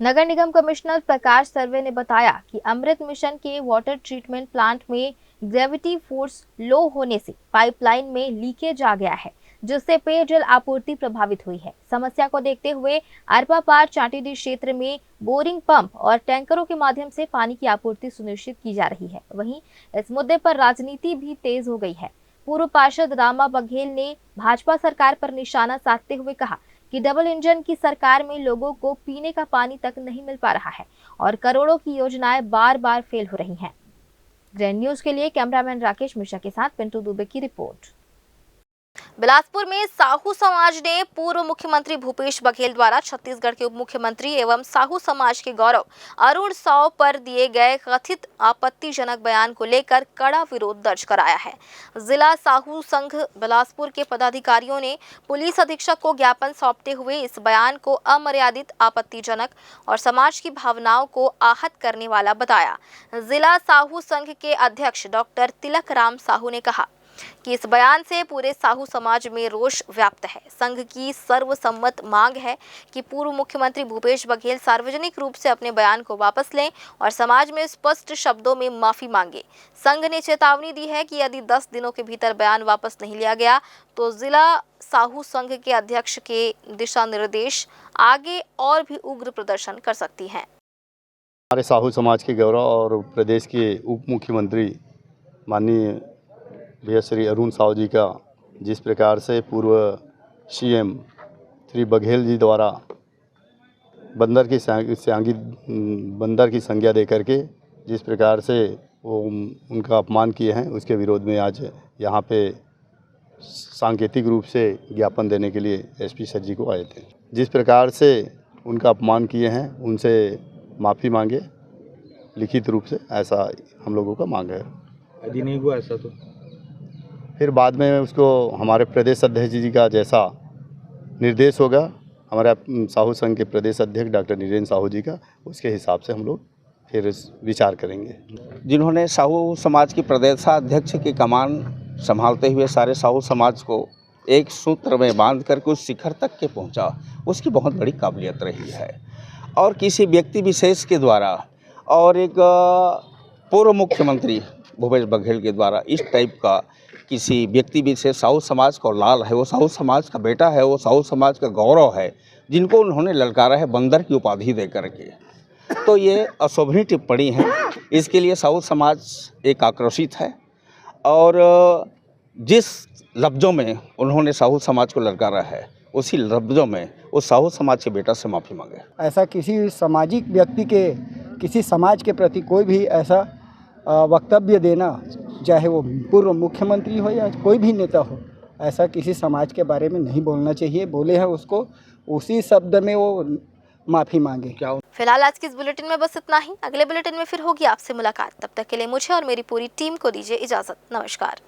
नगर निगम कमिश्नर प्रकाश सर्वे ने बताया कि अमृत मिशन के वाटर ट्रीटमेंट प्लांट में ग्रेविटी फोर्स लो होने से पाइपलाइन में लीकेज आ गया है, जिससे पेयजल आपूर्ति प्रभावित हुई है। समस्या को देखते हुए अरपा पार चाटीडीह क्षेत्र में बोरिंग पंप और टैंकरों के माध्यम से पानी की आपूर्ति सुनिश्चित की जा रही है। वहीं इस मुद्दे पर राजनीति भी तेज हो गई है। पूर्व पार्षद रामा बघेल ने भाजपा सरकार पर निशाना साधते हुए कहा कि डबल इंजन की सरकार में लोगों को पीने का पानी तक नहीं मिल पा रहा है और करोड़ों की योजनाएं बार बार फेल हो रही हैं। ग्रैंड न्यूज के लिए कैमरामैन राकेश मिश्रा के साथ पिंटू दुबे की रिपोर्ट। बिलासपुर में साहू समाज ने पूर्व मुख्यमंत्री भूपेश बघेल द्वारा छत्तीसगढ़ के उप मुख्यमंत्री एवं साहू समाज के गौरव अरुण साव पर दिए गए कथित आपत्तिजनक बयान को लेकर कड़ा विरोध दर्ज कराया है। जिला साहू संघ बिलासपुर के पदाधिकारियों ने पुलिस अधीक्षक को ज्ञापन सौंपते हुए इस बयान को अमर्यादित, आपत्तिजनक और समाज की भावनाओं को आहत करने वाला बताया। जिला साहू संघ के अध्यक्ष डॉक्टर तिलक राम साहू ने कहा कि इस बयान से पूरे साहू समाज में रोष व्याप्त है। संघ की सर्वसम्मत मांग है कि पूर्व मुख्यमंत्री भूपेश बघेल सार्वजनिक रूप से अपने बयान को वापस लें और समाज में स्पष्ट शब्दों में माफी मांगे। संघ ने चेतावनी दी है कि यदि 10 दिनों के भीतर बयान वापस नहीं लिया गया तो जिला साहू संघ के अध्यक्ष के दिशा निर्देश आगे और भी उग्र प्रदर्शन कर सकती हैं। हमारे साहू समाज के गौरव और प्रदेश के उप मुख्यमंत्री माननीय भैया श्री अरुण साव जी का जिस प्रकार से पूर्व सीएम श्री बघेल जी द्वारा बंदर की संज्ञा दे करके जिस प्रकार से वो उनका अपमान किए हैं, उसके विरोध में आज यहाँ पे सांकेतिक रूप से ज्ञापन देने के लिए एसपी सर जी को आए थे। जिस प्रकार से उनका अपमान किए हैं उनसे माफ़ी मांगे लिखित रूप से, ऐसा हम लोगों का मांग है। यदि नहीं हुआ ऐसा तो फिर बाद में उसको हमारे प्रदेश अध्यक्ष जी का जैसा निर्देश होगा, हमारे साहू संघ के प्रदेश अध्यक्ष डॉक्टर नीरेंद्र साहू जी का, उसके हिसाब से हम लोग फिर विचार करेंगे। जिन्होंने साहू समाज की प्रदेशाध्यक्ष की कमान संभालते हुए सारे साहू समाज को एक सूत्र में बांध करके उस शिखर तक के पहुंचा, उसकी बहुत बड़ी काबिलियत रही है। और किसी व्यक्ति विशेष के द्वारा और एक पूर्व मुख्यमंत्री भूपेश बघेल के द्वारा इस टाइप का किसी व्यक्ति विशेष साहू समाज का लाल है, वो साहू समाज का बेटा है, वो साहू समाज का गौरव है, जिनको उन्होंने ललकारा है बंदर की उपाधि दे करके, तो ये अशोभनीय टिप्पणी है। इसके लिए साहू समाज एक आक्रोशित है और जिस लफ्ज़ों में उन्होंने साहू समाज को ललकारा है उसी लफ्ज़ों में उस साहू समाज के बेटा से माफ़ी मांगे। ऐसा किसी सामाजिक व्यक्ति के किसी समाज के प्रति कोई भी ऐसा वक्तव्य देना, चाहे वो पूर्व मुख्यमंत्री हो या कोई भी नेता हो, ऐसा किसी समाज के बारे में नहीं बोलना चाहिए। बोले हैं उसको उसी शब्द में वो माफ़ी मांगे। फिलहाल आज की इस बुलेटिन में बस इतना ही। अगले बुलेटिन में फिर होगी आपसे मुलाकात। तब तक के लिए मुझे और मेरी पूरी टीम को दीजिए इजाज़त। नमस्कार।